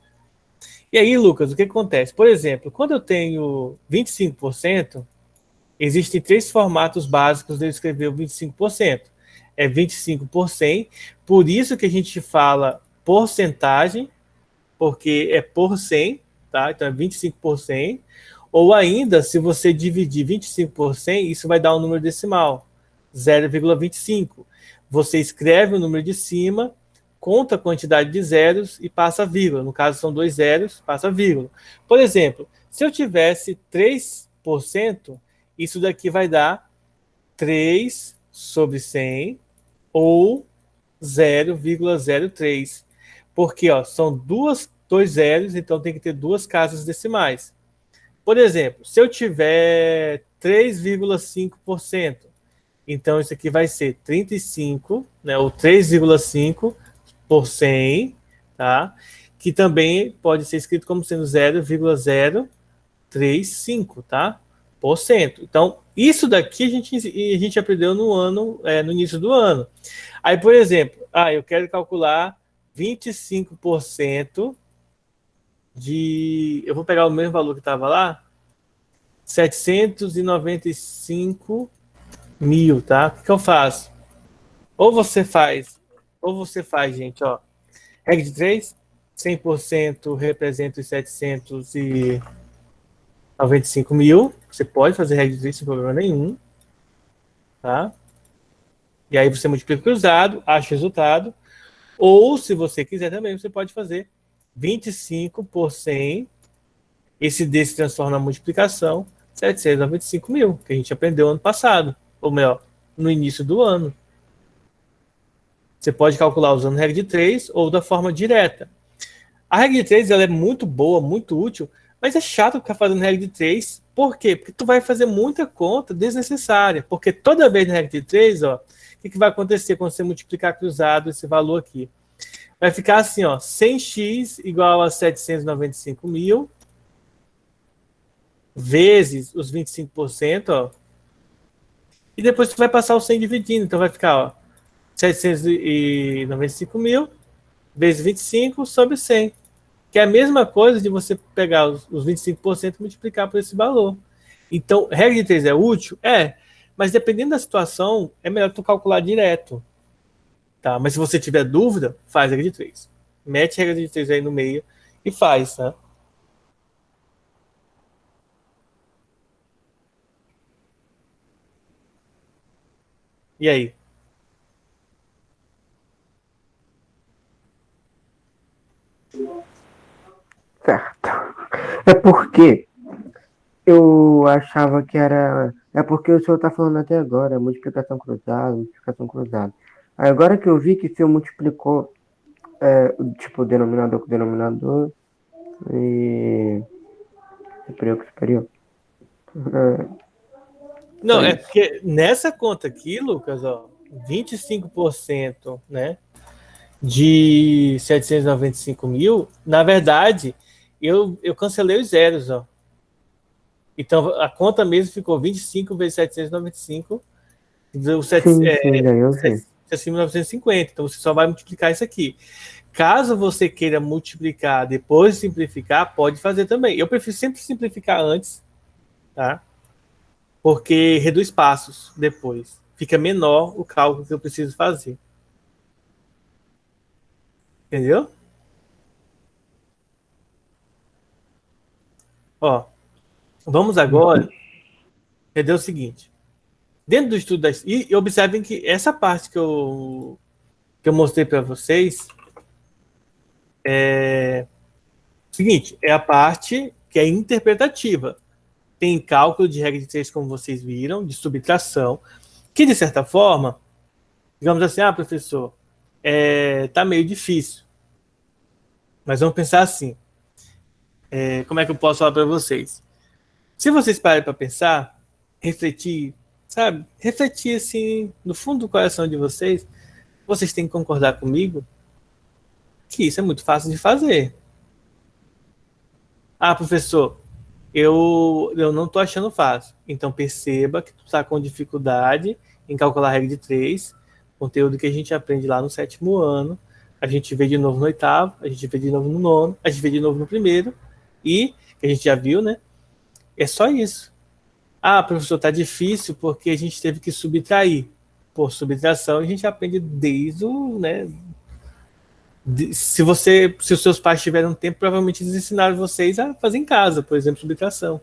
E aí, Lucas, o que acontece? Por exemplo, quando eu tenho 25%, existem 3 formatos básicos de eu escrever o 25%. É 25 por 100, por isso que a gente fala porcentagem, porque é por 100, tá? Então é 25 por 100. Ou ainda, se você dividir 25 por 100, isso vai dar um número decimal, 0,25. Você escreve o número de cima, conta a quantidade de zeros e passa a vírgula. No caso, são 2 zeros, passa a vírgula. Por exemplo, se eu tivesse 3%, isso daqui vai dar 3 sobre 100 ou 0,03. Porque são 2 zeros, então tem que ter 2 casas decimais. Por exemplo, se eu tiver 3,5%, então isso aqui vai ser 35, né, ou 3,5 por 100, tá? Que também pode ser escrito como sendo 0,035, tá? Por cento. Então, isso daqui a gente aprendeu no início do ano. Aí, por exemplo, eu quero calcular 25% de... Eu vou pegar o mesmo valor que estava lá, 795 mil, tá? O que eu faço? Ou você faz, gente, regra de 3, 100% representa os 795 mil. Você pode fazer regra de 3 sem problema nenhum. Tá? E aí você multiplica o cruzado, acha o resultado. Ou, se você quiser também, você pode fazer 25 por 100. Esse D se transforma na multiplicação, 795 mil, que a gente aprendeu ano passado. Ou melhor, no início do ano. Você pode calcular usando regra de 3 ou da forma direta. A regra de 3 ela é muito boa, muito útil, mas é chato ficar fazendo regra de 3. Por quê? Porque tu vai fazer muita conta desnecessária. Porque toda vez na regra de 3, ó, o que vai acontecer quando você multiplicar cruzado esse valor aqui? Vai ficar assim, ó, 100x igual a 795 mil vezes os 25%, ó. E depois tu vai passar o 100 dividindo. Então vai ficar, ó, 795 mil vezes 25 sobre 100. Que é a mesma coisa de você pegar os 25% e multiplicar por esse valor. Então, regra de 3 é útil? É. Mas dependendo da situação, é melhor tu calcular direto. Tá? Mas se você tiver dúvida, faz regra de 3. Mete a regra de 3 aí no meio e faz, tá? E aí? Certo. É porque eu achava que era. É porque o senhor está falando até agora, multiplicação cruzada, multiplicação cruzada. Aí agora que eu vi que o senhor multiplicou, tipo, denominador com denominador e superior com superior. Não, é porque nessa conta aqui, Lucas, ó, 25%, né, de 795 mil, na verdade, eu cancelei os zeros, ó. Então, a conta mesmo ficou 25 vezes 795, deu Sim, daí eu vi. 7.950. Então, você só vai multiplicar isso aqui. Caso você queira multiplicar depois de simplificar, pode fazer também. Eu prefiro sempre simplificar antes, tá? Porque reduz passos depois. Fica menor o cálculo que eu preciso fazer. Entendeu? Ó, vamos agora entender o seguinte. Dentro do estudo das... E observem que essa parte que eu mostrei para vocês é seguinte, é a parte que é interpretativa. Tem cálculo de regra de 3, como vocês viram, de subtração, que de certa forma, digamos assim, professor, tá meio difícil. Mas vamos pensar assim, como é que eu posso falar para vocês? Se vocês pararem para pensar, refletir, sabe? Refletir assim, no fundo do coração de vocês, vocês têm que concordar comigo que isso é muito fácil de fazer. Professor, eu não estou achando fácil. Então perceba que tu está com dificuldade em calcular a regra de 3, conteúdo que a gente aprende lá no 7º ano, a gente vê de novo no 8º, a gente vê de novo no 9º, a gente vê de novo no 1º, e, que a gente já viu, né? É só isso. Professor, tá difícil porque a gente teve que subtrair. Por subtração, a gente aprende desde o, né? Se os seus pais tiveram tempo, provavelmente eles ensinaram vocês a fazer em casa, por exemplo, subtração.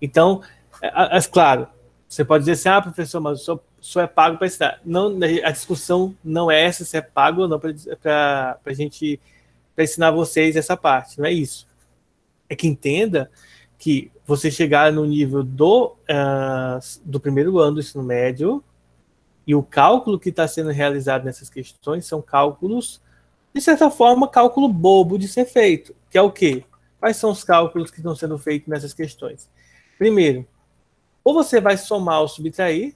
Então, claro, você pode dizer assim, professor, mas o senhor é pago para ensinar. Não, a discussão não é essa, se é pago ou não para ensinar vocês essa parte, não é isso. É que entenda que você chegar no nível do 1º ano do ensino médio e o cálculo que está sendo realizado nessas questões são cálculos, de certa forma, cálculo bobo de ser feito, que é o quê? Quais são os cálculos que estão sendo feitos nessas questões? Primeiro, ou você vai somar ou subtrair,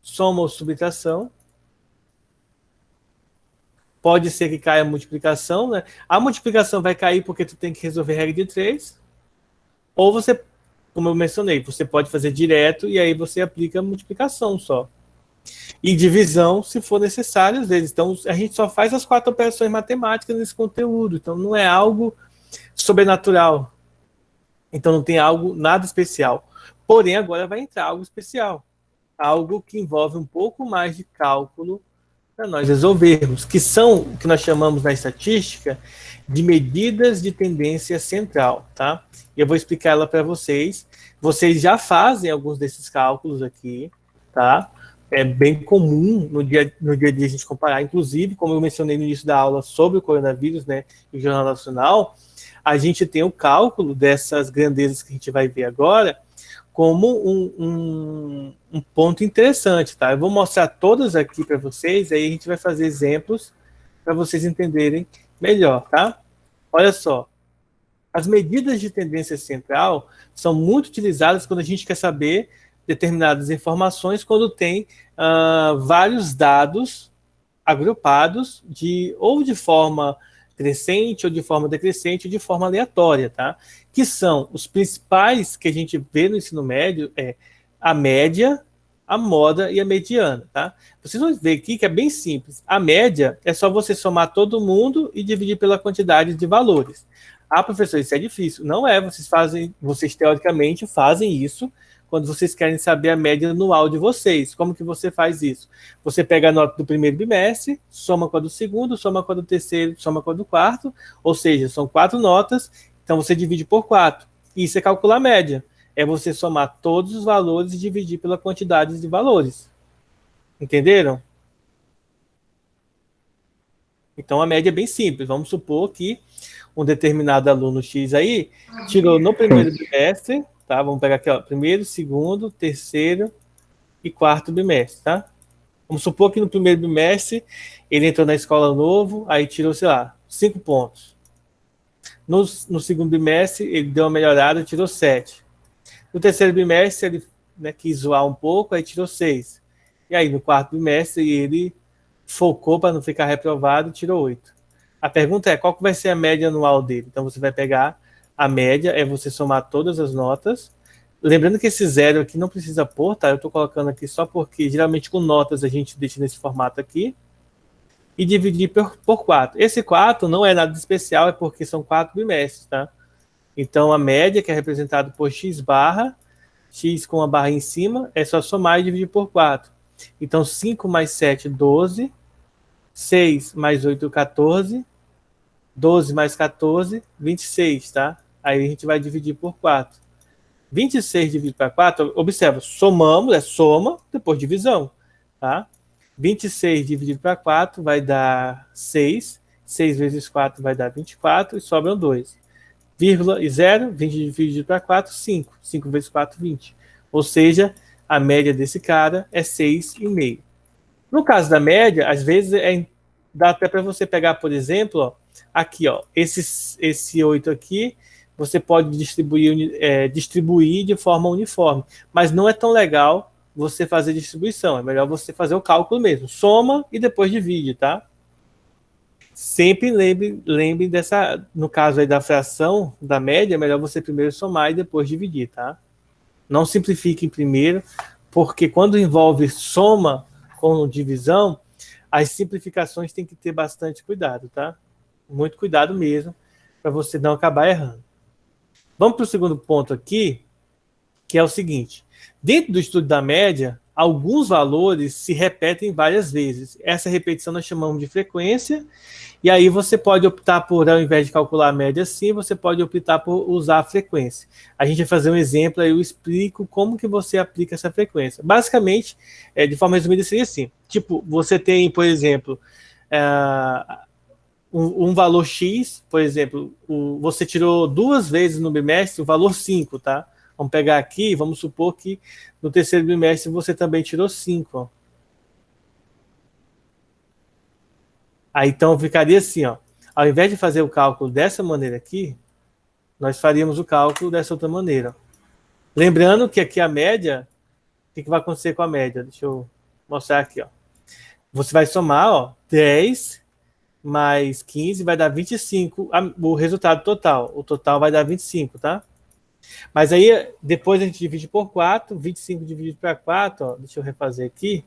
soma ou subtração, pode ser que caia a multiplicação, né? A multiplicação vai cair porque tu tem que resolver a regra de 3, ou você, como eu mencionei, você pode fazer direto e aí você aplica a multiplicação só. E divisão, se for necessário, às vezes. Então, a gente só faz as 4 operações matemáticas nesse conteúdo. Então, não é algo sobrenatural. Então, não tem algo nada especial. Porém, agora vai entrar algo especial. Algo que envolve um pouco mais de cálculo para nós resolvermos, que são o que nós chamamos na estatística de medidas de tendência central, tá? E eu vou explicar ela para vocês. Vocês já fazem alguns desses cálculos aqui, tá? É bem comum no dia a dia a gente comparar, inclusive, como eu mencionei no início da aula sobre o coronavírus, né, e o Jornal Nacional, a gente tem o cálculo dessas grandezas que a gente vai ver agora como um ponto interessante, tá? Eu vou mostrar todas aqui para vocês, aí a gente vai fazer exemplos para vocês entenderem melhor, tá? Olha só, as medidas de tendência central são muito utilizadas quando a gente quer saber determinadas informações, quando tem vários dados agrupados ou de forma crescente, ou de forma decrescente, ou de forma aleatória, tá? Que são os principais que a gente vê no ensino médio, a média, a moda e a mediana, tá? Vocês vão ver aqui que é bem simples. A média é só você somar todo mundo e dividir pela quantidade de valores. Ah, professor, isso é difícil. Não é, vocês teoricamente fazem isso quando vocês querem saber a média anual de vocês. Como que você faz isso? Você pega a nota do primeiro bimestre, soma com a do segundo, soma com a do terceiro, soma com a do quarto, ou seja, são 4 notas, então você divide por 4. Isso é calcular a média. É você somar todos os valores e dividir pela quantidade de valores. Entenderam? Então a média é bem simples. Vamos supor que um determinado aluno X aí tirou no primeiro bimestre, tá? Vamos pegar aqui, ó, primeiro, segundo, terceiro e quarto bimestre, tá? Vamos supor que no primeiro bimestre ele entrou na escola novo, aí tirou, sei lá, 5 pontos. No segundo bimestre ele deu uma melhorada, tirou 7. No terceiro bimestre ele, né, quis zoar um pouco, aí tirou 6. E aí no quarto bimestre ele focou para não ficar reprovado e tirou 8. A pergunta é, qual que vai ser a média anual dele? Então você vai pegar a média, é você somar todas as notas. Lembrando que esse 0 aqui não precisa pôr, tá? Eu estou colocando aqui só porque geralmente com notas a gente deixa nesse formato aqui. E dividir por 4. Esse 4 não é nada de especial, é porque são 4 bimestres, tá? Então a média, que é representada por x barra, x com a barra em cima, é só somar e dividir por 4. Então 5 mais 7, 12. 6 mais 8, 14. 12 mais 14, 26, tá? Aí a gente vai dividir por 4. 26 dividido para 4, observa, somamos, é soma, depois divisão, tá? 26 dividido para 4 vai dar 6. 6 vezes 4 vai dar 24 e sobram 2. Vírgula e 0, 20 dividido para 4, 5. 5 vezes 4, 20. Ou seja, a média desse cara é 6,5. No caso da média, às vezes dá até para você pegar, por exemplo, ó, aqui, ó, esse 8 aqui, você pode distribuir de forma uniforme, mas não é tão legal você fazer distribuição, é melhor você fazer o cálculo mesmo, soma e depois divide, tá? Sempre lembre dessa, no caso aí da fração, da média, é melhor você primeiro somar e depois dividir, tá? Não simplifique primeiro, porque quando envolve soma com divisão, as simplificações tem que ter bastante cuidado, tá? Muito cuidado mesmo, para você não acabar errando. Vamos para o segundo ponto aqui, que é o seguinte. Dentro do estudo da média, alguns valores se repetem várias vezes. Essa repetição nós chamamos de frequência, e aí você pode optar por, ao invés de calcular a média assim, você pode optar por usar a frequência. A gente vai fazer um exemplo, aí eu explico como que você aplica essa frequência. Basicamente, de forma resumida, seria assim. Tipo, você tem, por exemplo, um valor X, por exemplo, você tirou 2 vezes no bimestre o valor 5, tá? Vamos pegar aqui, vamos supor que no terceiro bimestre você também tirou 5, ó. Aí então ficaria assim, ó. Ao invés de fazer o cálculo dessa maneira aqui, nós faríamos o cálculo dessa outra maneira. Lembrando que aqui a média, o que vai acontecer com a média? Deixa eu mostrar aqui, ó. Você vai somar, ó, 10 mais 15 vai dar 25, o resultado total. O total vai dar 25, tá? Mas aí, depois a gente divide por 4, 25 dividido para 4, ó, deixa eu refazer aqui.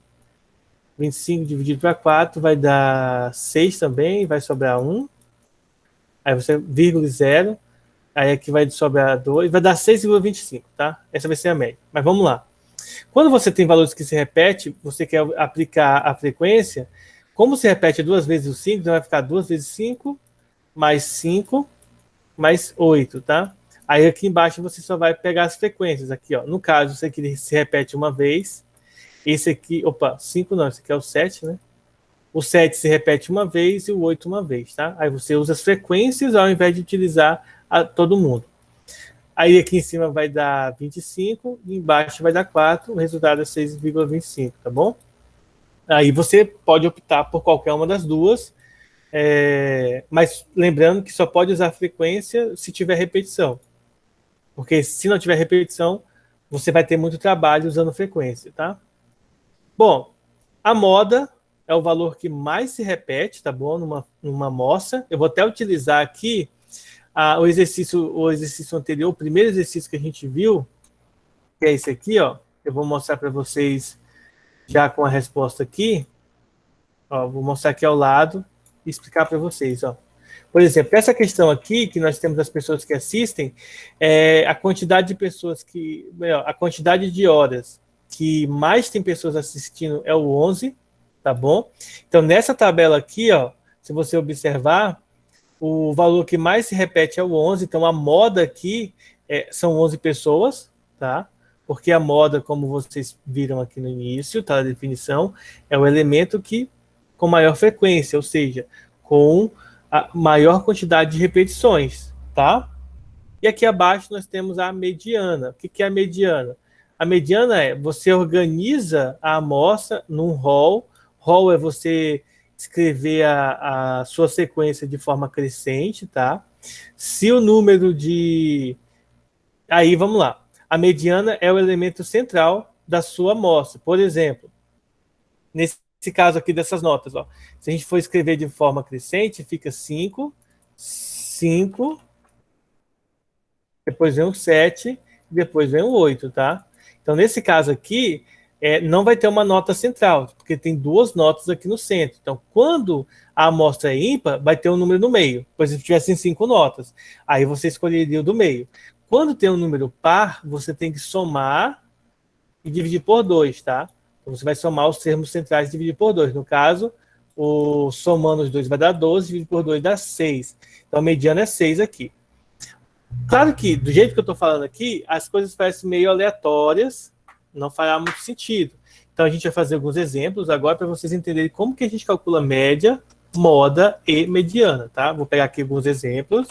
25 dividido para 4 vai dar 6 também, vai sobrar 1. Aí você, vírgula e 0. Aí aqui vai sobrar 2, vai dar 6,25, tá? Essa vai ser a média. Mas vamos lá. Quando você tem valores que se repetem, você quer aplicar a frequência, Como se repete 2 vezes o 5, então vai ficar 2 vezes 5, mais 8, tá? Aí aqui embaixo você só vai pegar as frequências aqui, ó. No caso, esse aqui se repete uma vez. Esse aqui, 5 não, esse aqui é o 7, né? O 7 se repete uma vez e o 8 uma vez, tá? Aí você usa as frequências ao invés de utilizar todo mundo. Aí aqui em cima vai dar 25 e embaixo vai dar 4, o resultado é 6,25, tá bom? Aí você pode optar por qualquer uma das duas, mas lembrando que só pode usar frequência se tiver repetição. Porque se não tiver repetição, você vai ter muito trabalho usando frequência, tá? Bom, a moda é o valor que mais se repete, tá bom? Numa amostra. Eu vou até utilizar aqui o exercício anterior, o primeiro exercício que a gente viu, que é esse aqui, ó. Eu vou mostrar para vocês já com a resposta aqui. Ó, vou mostrar aqui ao lado e explicar para vocês, ó. Por exemplo, essa questão aqui, que nós temos das pessoas que assistem, a quantidade de pessoas a quantidade de horas que mais tem pessoas assistindo é o 11, tá bom? Então, nessa tabela aqui, ó, se você observar, o valor que mais se repete é o 11, então a moda aqui são 11 pessoas, tá? Porque a moda, como vocês viram aqui no início, tá, a definição, é o elemento que com maior frequência, ou seja, com a maior quantidade de repetições, tá? E aqui abaixo nós temos a mediana. O que é a mediana? A mediana você organiza a amostra num rol. Rol é você escrever a sua sequência de forma crescente, tá? Se o número de... Aí, vamos lá. A mediana é o elemento central da sua amostra. Por exemplo, nesse caso aqui dessas notas, ó. Se a gente for escrever de forma crescente, fica 5, 5, depois vem o 7, depois vem o 8, tá? Então, nesse caso aqui, não vai ter uma nota central, porque tem 2 notas aqui no centro. Então, quando a amostra é ímpar, vai ter um número no meio. Por exemplo, se tivessem 5 notas, aí você escolheria o do meio. Quando tem um número par, você tem que somar e dividir por 2, tá? Então, você vai somar os termos centrais e dividir por 2. No caso, somando os dois vai dar 12, dividir por 2 dá 6. Então, a mediana é 6 aqui. Claro que, do jeito que eu estou falando aqui, as coisas parecem meio aleatórias, não fará muito sentido. Então, a gente vai fazer alguns exemplos agora para vocês entenderem como que a gente calcula média, moda e mediana, tá? Vou pegar aqui alguns exemplos.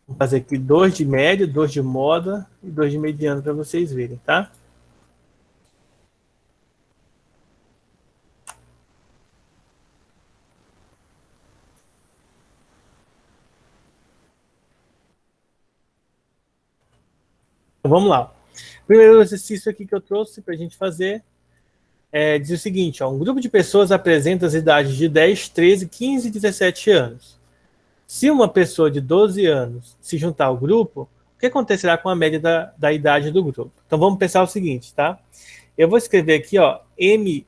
Vou fazer aqui 2 de média, 2 de moda e 2 de mediana para vocês verem, tá? Então, vamos lá. O primeiro exercício aqui que eu trouxe para a gente fazer diz o seguinte, ó, um grupo de pessoas apresenta as idades de 10, 13, 15 e 17 anos. Se uma pessoa de 12 anos se juntar ao grupo, o que acontecerá com a média da idade do grupo? Então vamos pensar o seguinte, tá? Eu vou escrever aqui, ó, MI,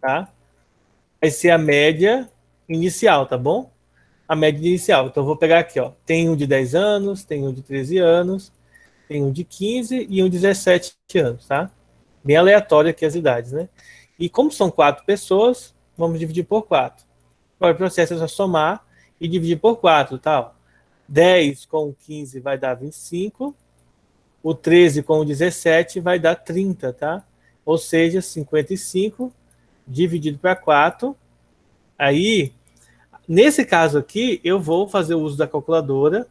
tá? Vai ser a média inicial, tá bom? A média inicial. Então eu vou pegar aqui, ó, tem um de 10 anos, tem um de 13 anos, tem um de 15 e um de 17 anos, tá? Bem aleatório aqui as idades, né? E como são 4 pessoas, vamos dividir por 4. Agora o processo é só somar e dividir por 4, tá? 10 com o 15 vai dar 25, o 13 com o 17 vai dar 30, tá? Ou seja, 55 dividido para 4. Aí, nesse caso aqui, eu vou fazer o uso da calculadora,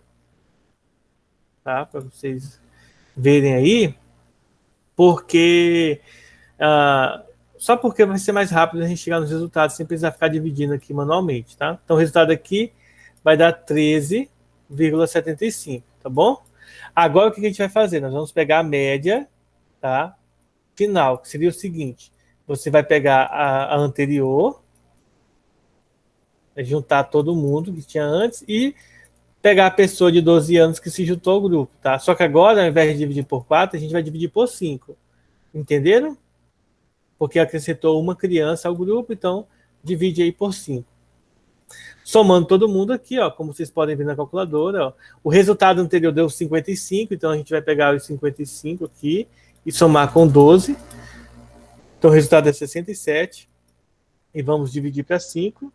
tá? Para vocês verem aí, porque só porque vai ser mais rápido a gente chegar nos resultados sem precisar ficar dividindo aqui manualmente, tá? Então o resultado aqui vai dar 13,75, tá bom? Agora o que a gente vai fazer? Nós vamos pegar a média, tá? Final, que seria o seguinte, você vai pegar a anterior, juntar todo mundo que tinha antes e pegar a pessoa de 12 anos que se juntou ao grupo, tá? Só que agora, ao invés de dividir por 4, a gente vai dividir por 5. Entenderam? Porque acrescentou uma criança ao grupo, então divide aí por 5. Somando todo mundo aqui, ó, como vocês podem ver na calculadora, ó, o resultado anterior deu 55, então a gente vai pegar os 55 aqui e somar com 12. Então o resultado é 67. E vamos dividir para 5.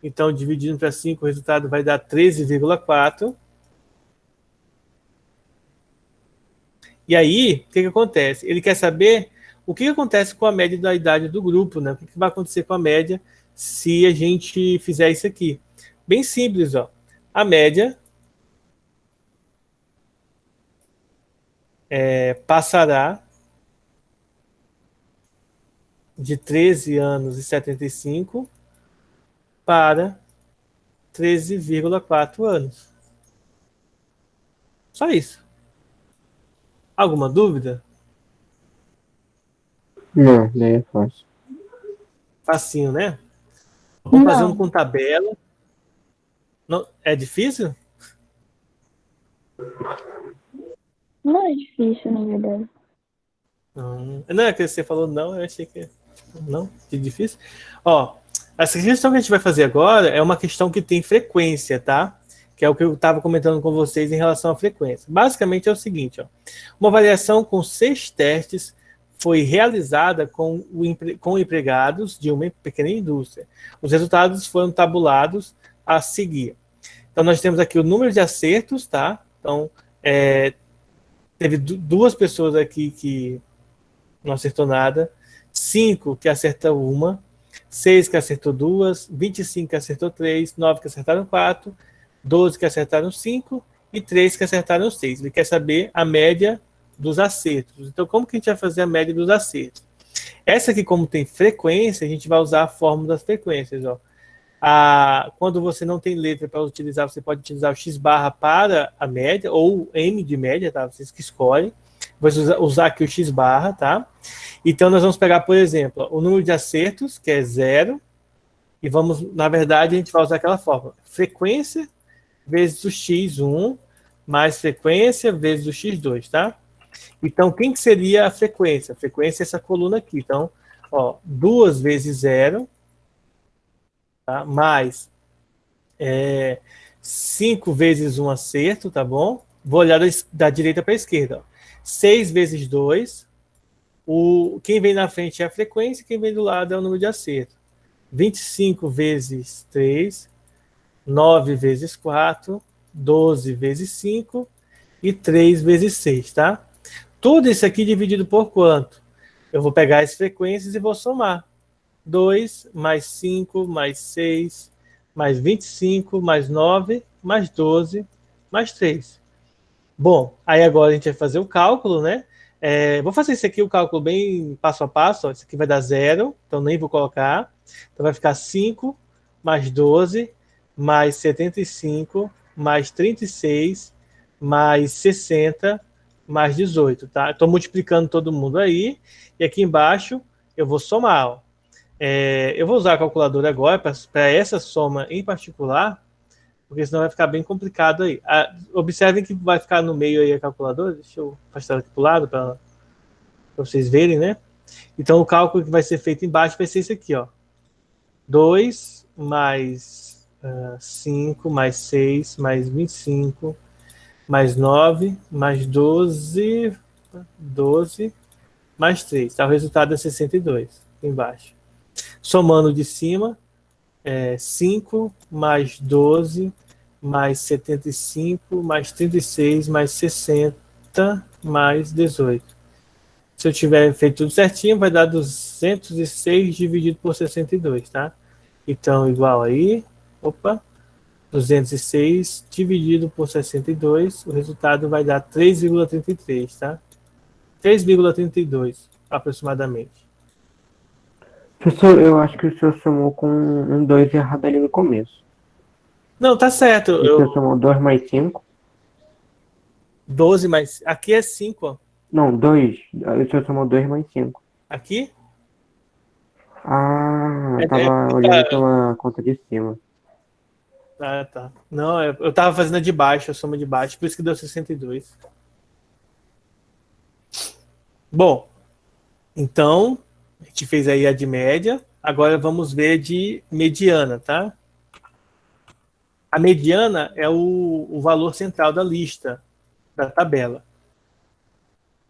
Então, dividindo para 5, o resultado vai dar 13,4. E aí, o que acontece? Ele quer saber o que acontece com a média da idade do grupo, né? O que vai acontecer com a média se a gente fizer isso aqui? Bem simples, ó. A média passará de 13 anos e 75 para 13,4 anos. Só isso. Alguma dúvida? Não, daí é fácil. Facinho, né? Vamos fazer um Não. com tabela. Não, é difícil? Não é difícil, na verdade. Não é que você falou não, eu achei que não, que difícil. Ó, essa questão que a gente vai fazer agora é uma questão que tem frequência, tá? Que é o que eu estava comentando com vocês em relação à frequência. Basicamente é o seguinte, ó. Uma avaliação com 6 testes foi realizada com empregados de uma pequena indústria. Os resultados foram tabulados a seguir. Então, nós temos aqui o número de acertos, tá? Então, teve 2 pessoas aqui que não acertou nada, 5 que acertou uma, 6 que acertou 2, 25 que acertou 3, 9 que acertaram 4, 12 que acertaram 5 e 3 que acertaram 6. Ele quer saber a média dos acertos. Então, como que a gente vai fazer a média dos acertos? Essa aqui, como tem frequência, a gente vai usar a fórmula das frequências. Ó. Quando você não tem letra para utilizar, você pode utilizar o x barra para a média, ou m de média, tá? Vocês que escolhem. Vou usar aqui o x barra, tá? Então, nós vamos pegar, por exemplo, o número de acertos, que é 0, e vamos, na verdade, a gente vai usar aquela fórmula. Frequência vezes o x1, mais frequência vezes o x2, tá? Então, quem que seria a frequência? A frequência é essa coluna aqui. Então, ó, 2 vezes 0, tá? Mais 5 vezes 1 acerto, tá bom? Vou olhar da direita para a esquerda. Ó. 6 vezes 2, quem vem na frente é a frequência, quem vem do lado é o número de acerto. 25 vezes 3, 9 vezes 4, 12 vezes 5 e 3 vezes 6, tá? Tudo isso aqui dividido por quanto? Eu vou pegar as frequências e vou somar. 2 mais 5 mais 6 mais 25 mais 9 mais 12 mais 3. Bom, aí agora a gente vai fazer o cálculo, né? Vou fazer isso aqui, o cálculo bem passo a passo. Ó. Isso aqui vai dar 0, então nem vou colocar. Então vai ficar 5 mais 12 mais 75 mais 36 mais 60 mais 18, tá? Estou multiplicando todo mundo aí. E aqui embaixo eu vou somar, ó. Eu vou usar a calculadora agora para essa soma em particular, porque senão vai ficar bem complicado aí. Observem que vai ficar no meio aí a calculadora. Deixa eu afastar ela aqui para o lado para vocês verem, né? Então, o cálculo que vai ser feito embaixo vai ser esse aqui, ó. 2 mais 5 mais 6 mais 25 mais 9 mais 12 mais 3. Tá? O resultado é 62 aqui embaixo. Somando de cima, 5 mais 12 mais 75 mais 36 mais 60 mais 18. Se eu tiver feito tudo certinho, vai dar 206 dividido por 62, tá? Então, igual aí, 206 dividido por 62, o resultado vai dar 3,33, tá? 3,32 aproximadamente. Professor, eu acho que o senhor somou com um 2 errado ali no começo. Não, tá certo. O senhor somou 2 mais 5. 12 mais... Aqui é 5, ó. Não, 2. O senhor somou 2 mais 5. Aqui? Eu tava olhando pela conta de cima. Tá. Não, eu tava fazendo a de baixo, a soma de baixo, por isso que deu 62. Bom, então, a gente fez aí a de média, agora vamos ver de mediana, tá? A mediana é o valor central da lista, da tabela.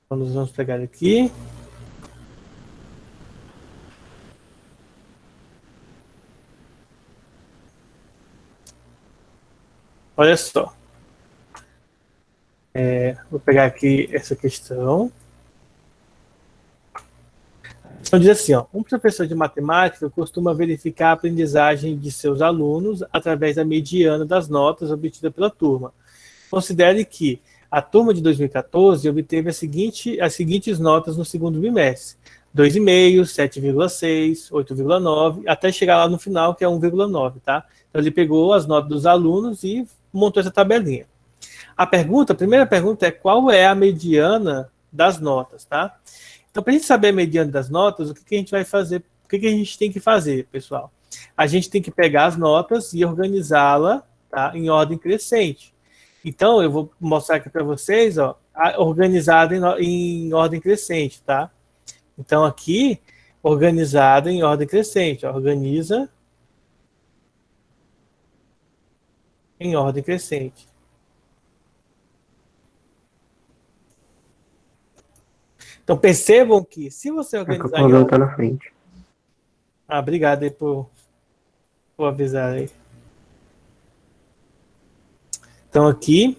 Então, nós vamos pegar aqui. Olha só. Vou pegar aqui essa questão. Então diz assim, ó, um professor de matemática costuma verificar a aprendizagem de seus alunos através da mediana das notas obtidas pela turma. Considere que a turma de 2014 obteve as seguintes notas no segundo bimestre: 2,5, 7,6, 8,9, até chegar lá no final, que é 1,9, tá? Então ele pegou as notas dos alunos e montou essa tabelinha. A primeira pergunta é qual é a mediana das notas, tá? Então, para a gente saber a mediana das notas, o que a gente vai fazer? O que a gente tem que fazer, pessoal? A gente tem que pegar as notas e organizá-la, tá, em ordem crescente. Então, eu vou mostrar aqui para vocês, ó, organizada em ordem crescente, tá? Então, aqui, organizada em ordem crescente. Ó, organiza em ordem crescente. Então, percebam que se você organizar em ordem... tá na frente. Obrigado aí por avisar aí. Então, aqui,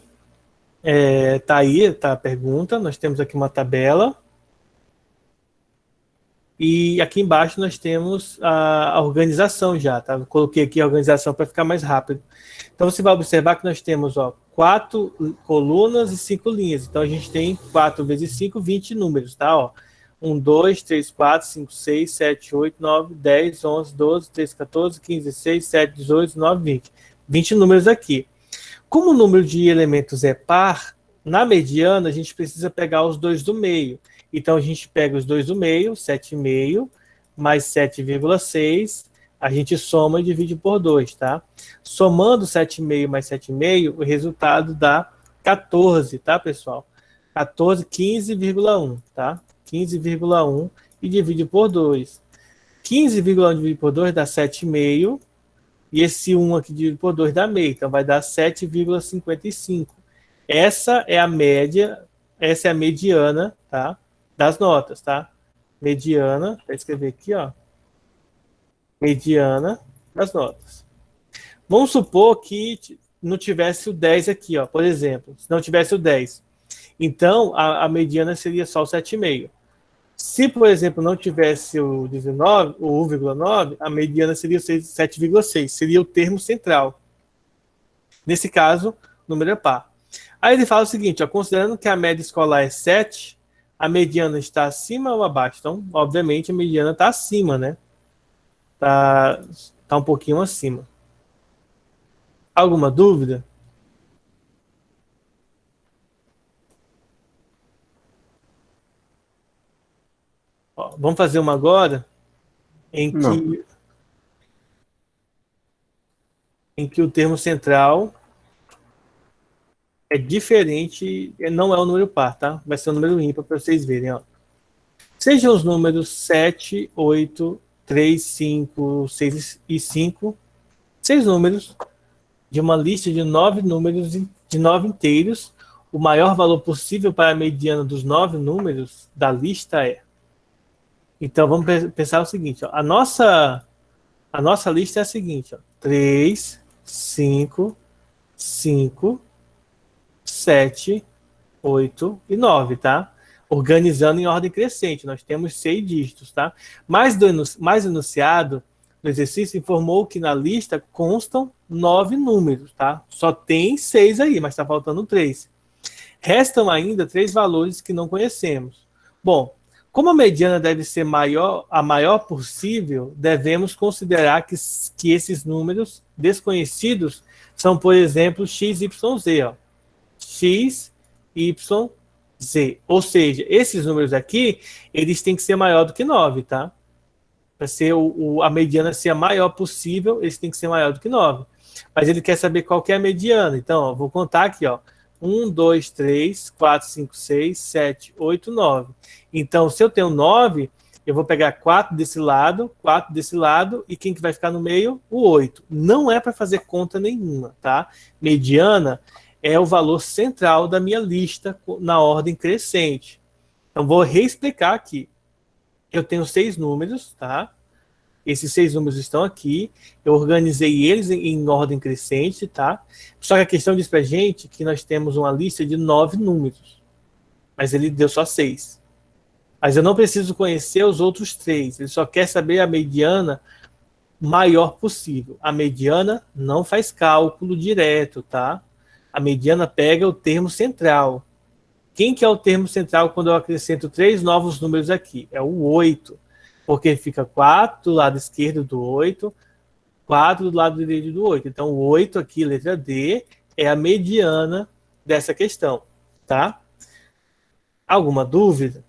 tá a pergunta. Nós temos aqui uma tabela. E aqui embaixo nós temos a organização já, tá? Eu coloquei aqui a organização para ficar mais rápido. Então, você vai observar que nós temos, ó, 4 colunas e 5 linhas. Então, a gente tem 4 vezes 5, 20 números, tá? Ó, 1, 2, 3, 4, 5, 6, 7, 8, 9, 10, 11, 12, 13, 14, 15, 16, 17, 18, 19, 20. 20 números aqui. Como o número de elementos é par, na mediana a gente precisa pegar os dois do meio. Então, a gente pega os dois do meio, 7,5, mais 7,6, a gente soma e divide por 2, tá? Somando 7,5 mais 7,5, o resultado dá 14, tá, pessoal? 14, 15,1, tá? 15,1 e divide por 2. 15,1 dividido por 2 dá 7,5, e esse 1 aqui dividido por 2 dá meio, então vai dar 7,55. Essa é a média, essa é a mediana, tá? Das notas, tá? Mediana, vou escrever aqui, ó. Mediana das notas. Vamos supor que não tivesse o 10 aqui, ó, por exemplo. Se não tivesse o 10. Então, a mediana seria só o 7,5. Se, por exemplo, não tivesse o 19, o 1,9, a mediana seria o 7,6. Seria o termo central. Nesse caso, número é par. Aí ele fala o seguinte, ó, considerando que a média escolar é 7, a mediana está acima ou abaixo? Então, obviamente, a mediana está acima, né? Tá um pouquinho acima. Alguma dúvida? Ó, vamos fazer uma agora em que o termo central é diferente, não é o número par, tá? Vai ser o número ímpar para vocês verem, ó. Sejam os números 7, 8, 3, 5, 6 e 5, 6 números de uma lista de 9 números de 9 inteiros. O maior valor possível para a mediana dos 9 números da lista é. Então, vamos pensar o seguinte, ó. A nossa lista é a seguinte, ó. 3, 5, 5, 7, 8 e 9, tá? Organizando em ordem crescente. Nós temos 6 dígitos, tá? Mais enunciado no exercício informou que na lista constam 9 números, tá? Só tem 6 aí, mas está faltando 3. Restam ainda 3 valores que não conhecemos. Bom, como a mediana deve ser a maior possível, devemos considerar que esses números desconhecidos são, por exemplo, x, y, z, ó. X, y, z. Ou seja, esses números aqui, eles têm que ser maior do que 9, tá? Para ser a mediana ser a maior possível, eles têm que ser maior do que 9. Mas ele quer saber qual que é a mediana. Então, ó, vou contar aqui, ó. 1, 2, 3, 4, 5, 6, 7, 8, 9. Então, se eu tenho 9, eu vou pegar 4 desse lado, 4 desse lado, e quem que vai ficar no meio? O 8. Não é para fazer conta nenhuma, tá? Mediana é o valor central da minha lista na ordem crescente. Então, vou reexplicar aqui. Eu tenho 6 números, tá? Esses 6 números estão aqui. Eu organizei eles em ordem crescente, tá? Só que a questão diz pra gente que nós temos uma lista de 9 números. Mas ele deu só 6. Mas eu não preciso conhecer os outros 3. Ele só quer saber a mediana maior possível. A mediana não faz cálculo direto, tá? A mediana pega o termo central. Quem que é o termo central quando eu acrescento 3 novos números aqui? É o 8. Porque fica 4 do lado esquerdo do 8, 4 do lado direito do 8. Então, o 8 aqui, letra D, é a mediana dessa questão, tá? Alguma dúvida?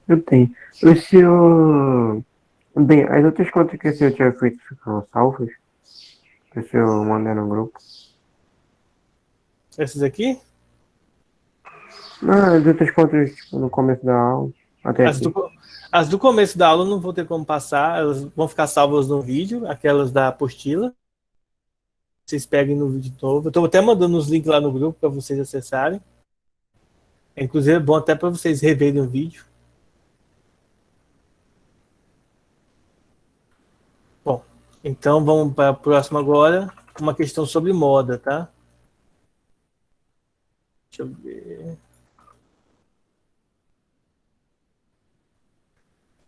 Eu tenho. O senhor. Bem, as outras contas que o senhor tinha feito ficam salvas? Que o senhor mandar no grupo? Esses aqui? Não, as outras contas, tipo, no começo da aula. Até As aqui. as do começo da aula não vou ter como passar, elas vão ficar salvas no vídeo, aquelas da apostila. Vocês peguem no vídeo novo. Eu estou até mandando os links lá no grupo para vocês acessarem. Inclusive é bom até para vocês reverem o vídeo. Bom, então vamos para a próxima agora. Uma questão sobre moda, tá? Deixa eu ver.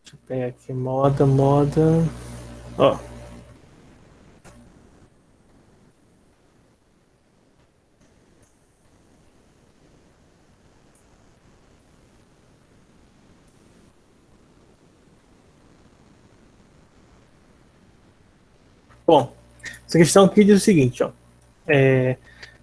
Deixa eu pegar aqui, moda. Ó. Bom, essa questão aqui diz o seguinte, ó.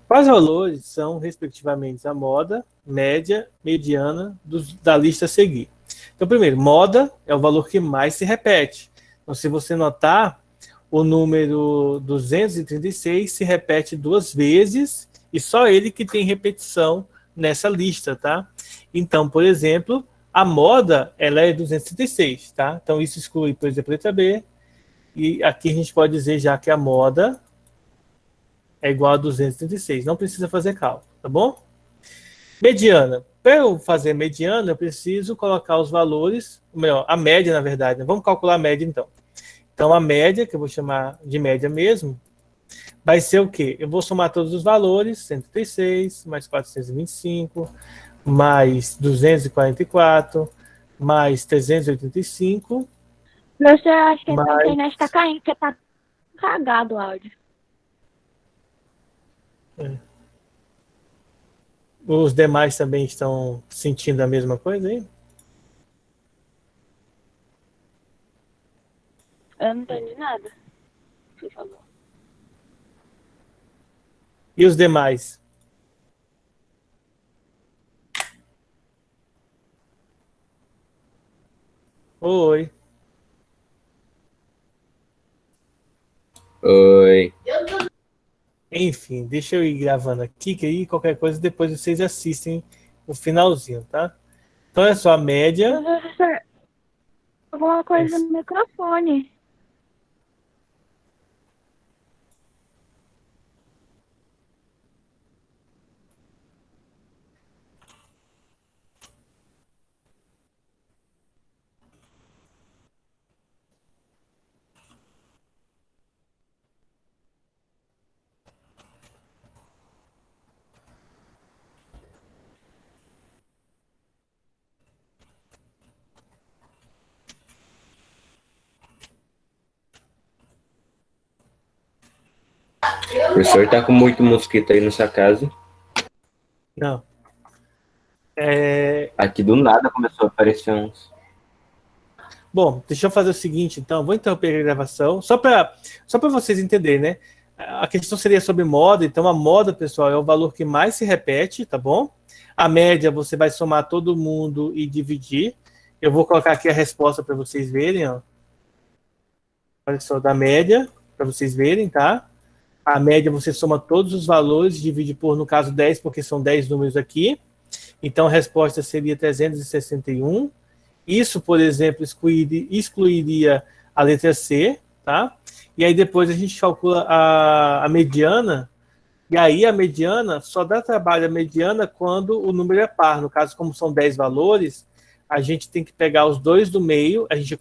Quais valores são, respectivamente, a moda, média, mediana da lista a seguir? Então, primeiro, moda é o valor que mais se repete. Então, se você notar, o número 236 se repete 2 vezes e só ele que tem repetição nessa lista, tá? Então, por exemplo, a moda, ela é 236, tá? Então, isso exclui, por exemplo, a letra B. E aqui a gente pode dizer já que a moda é igual a 236. Não precisa fazer cálculo, tá bom? Mediana. Para eu fazer mediana, eu preciso colocar os valores, ou melhor, a média, na verdade. Né? Vamos calcular a média, então. Então, a média, que eu vou chamar de média mesmo, vai ser o quê? Eu vou somar todos os valores, 136, mais 425, mais 244, mais 385. Professor, eu acho que a Mas- internet tá caindo, porque tá cagado o áudio. Os demais também estão sentindo a mesma coisa aí? Eu não entendi nada. Você falou. E os demais? Oi. Oi. Enfim, deixa eu ir gravando aqui, que aí qualquer coisa depois vocês assistem o finalzinho, tá? Então é só a média. Professor, alguma coisa no microfone. O professor tá com muito mosquito aí na sua casa. Não. Aqui do nada começou a aparecer uns. Bom, deixa eu fazer o seguinte, então. Vou interromper a gravação, só para vocês entenderem, né? A questão seria sobre moda. Então, a moda, pessoal, é o valor que mais se repete, tá bom? A média, você vai somar todo mundo e dividir. Eu vou colocar aqui a resposta para vocês verem, ó. Olha só, da média, para vocês verem, tá? A média você soma todos os valores, divide por, no caso, 10, porque são 10 números aqui. Então, a resposta seria 361. Isso, por exemplo, excluiria a letra C, tá? E aí depois a gente calcula a mediana, e aí a mediana, só dá trabalho a mediana quando o número é par. No caso, como são 10 valores, a gente tem que pegar os dois do meio, a gente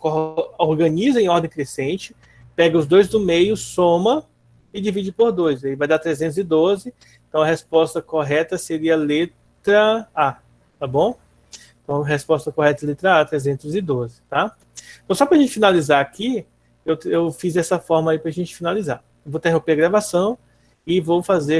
organiza em ordem crescente, pega os dois do meio, soma e divide por 2. Aí vai dar 312. Então a resposta correta seria a letra A, tá bom? Então a resposta correta é a letra A, 312, tá? Então só para a gente finalizar aqui, eu fiz essa forma aí para a gente finalizar. Eu vou interromper a gravação e vou fazer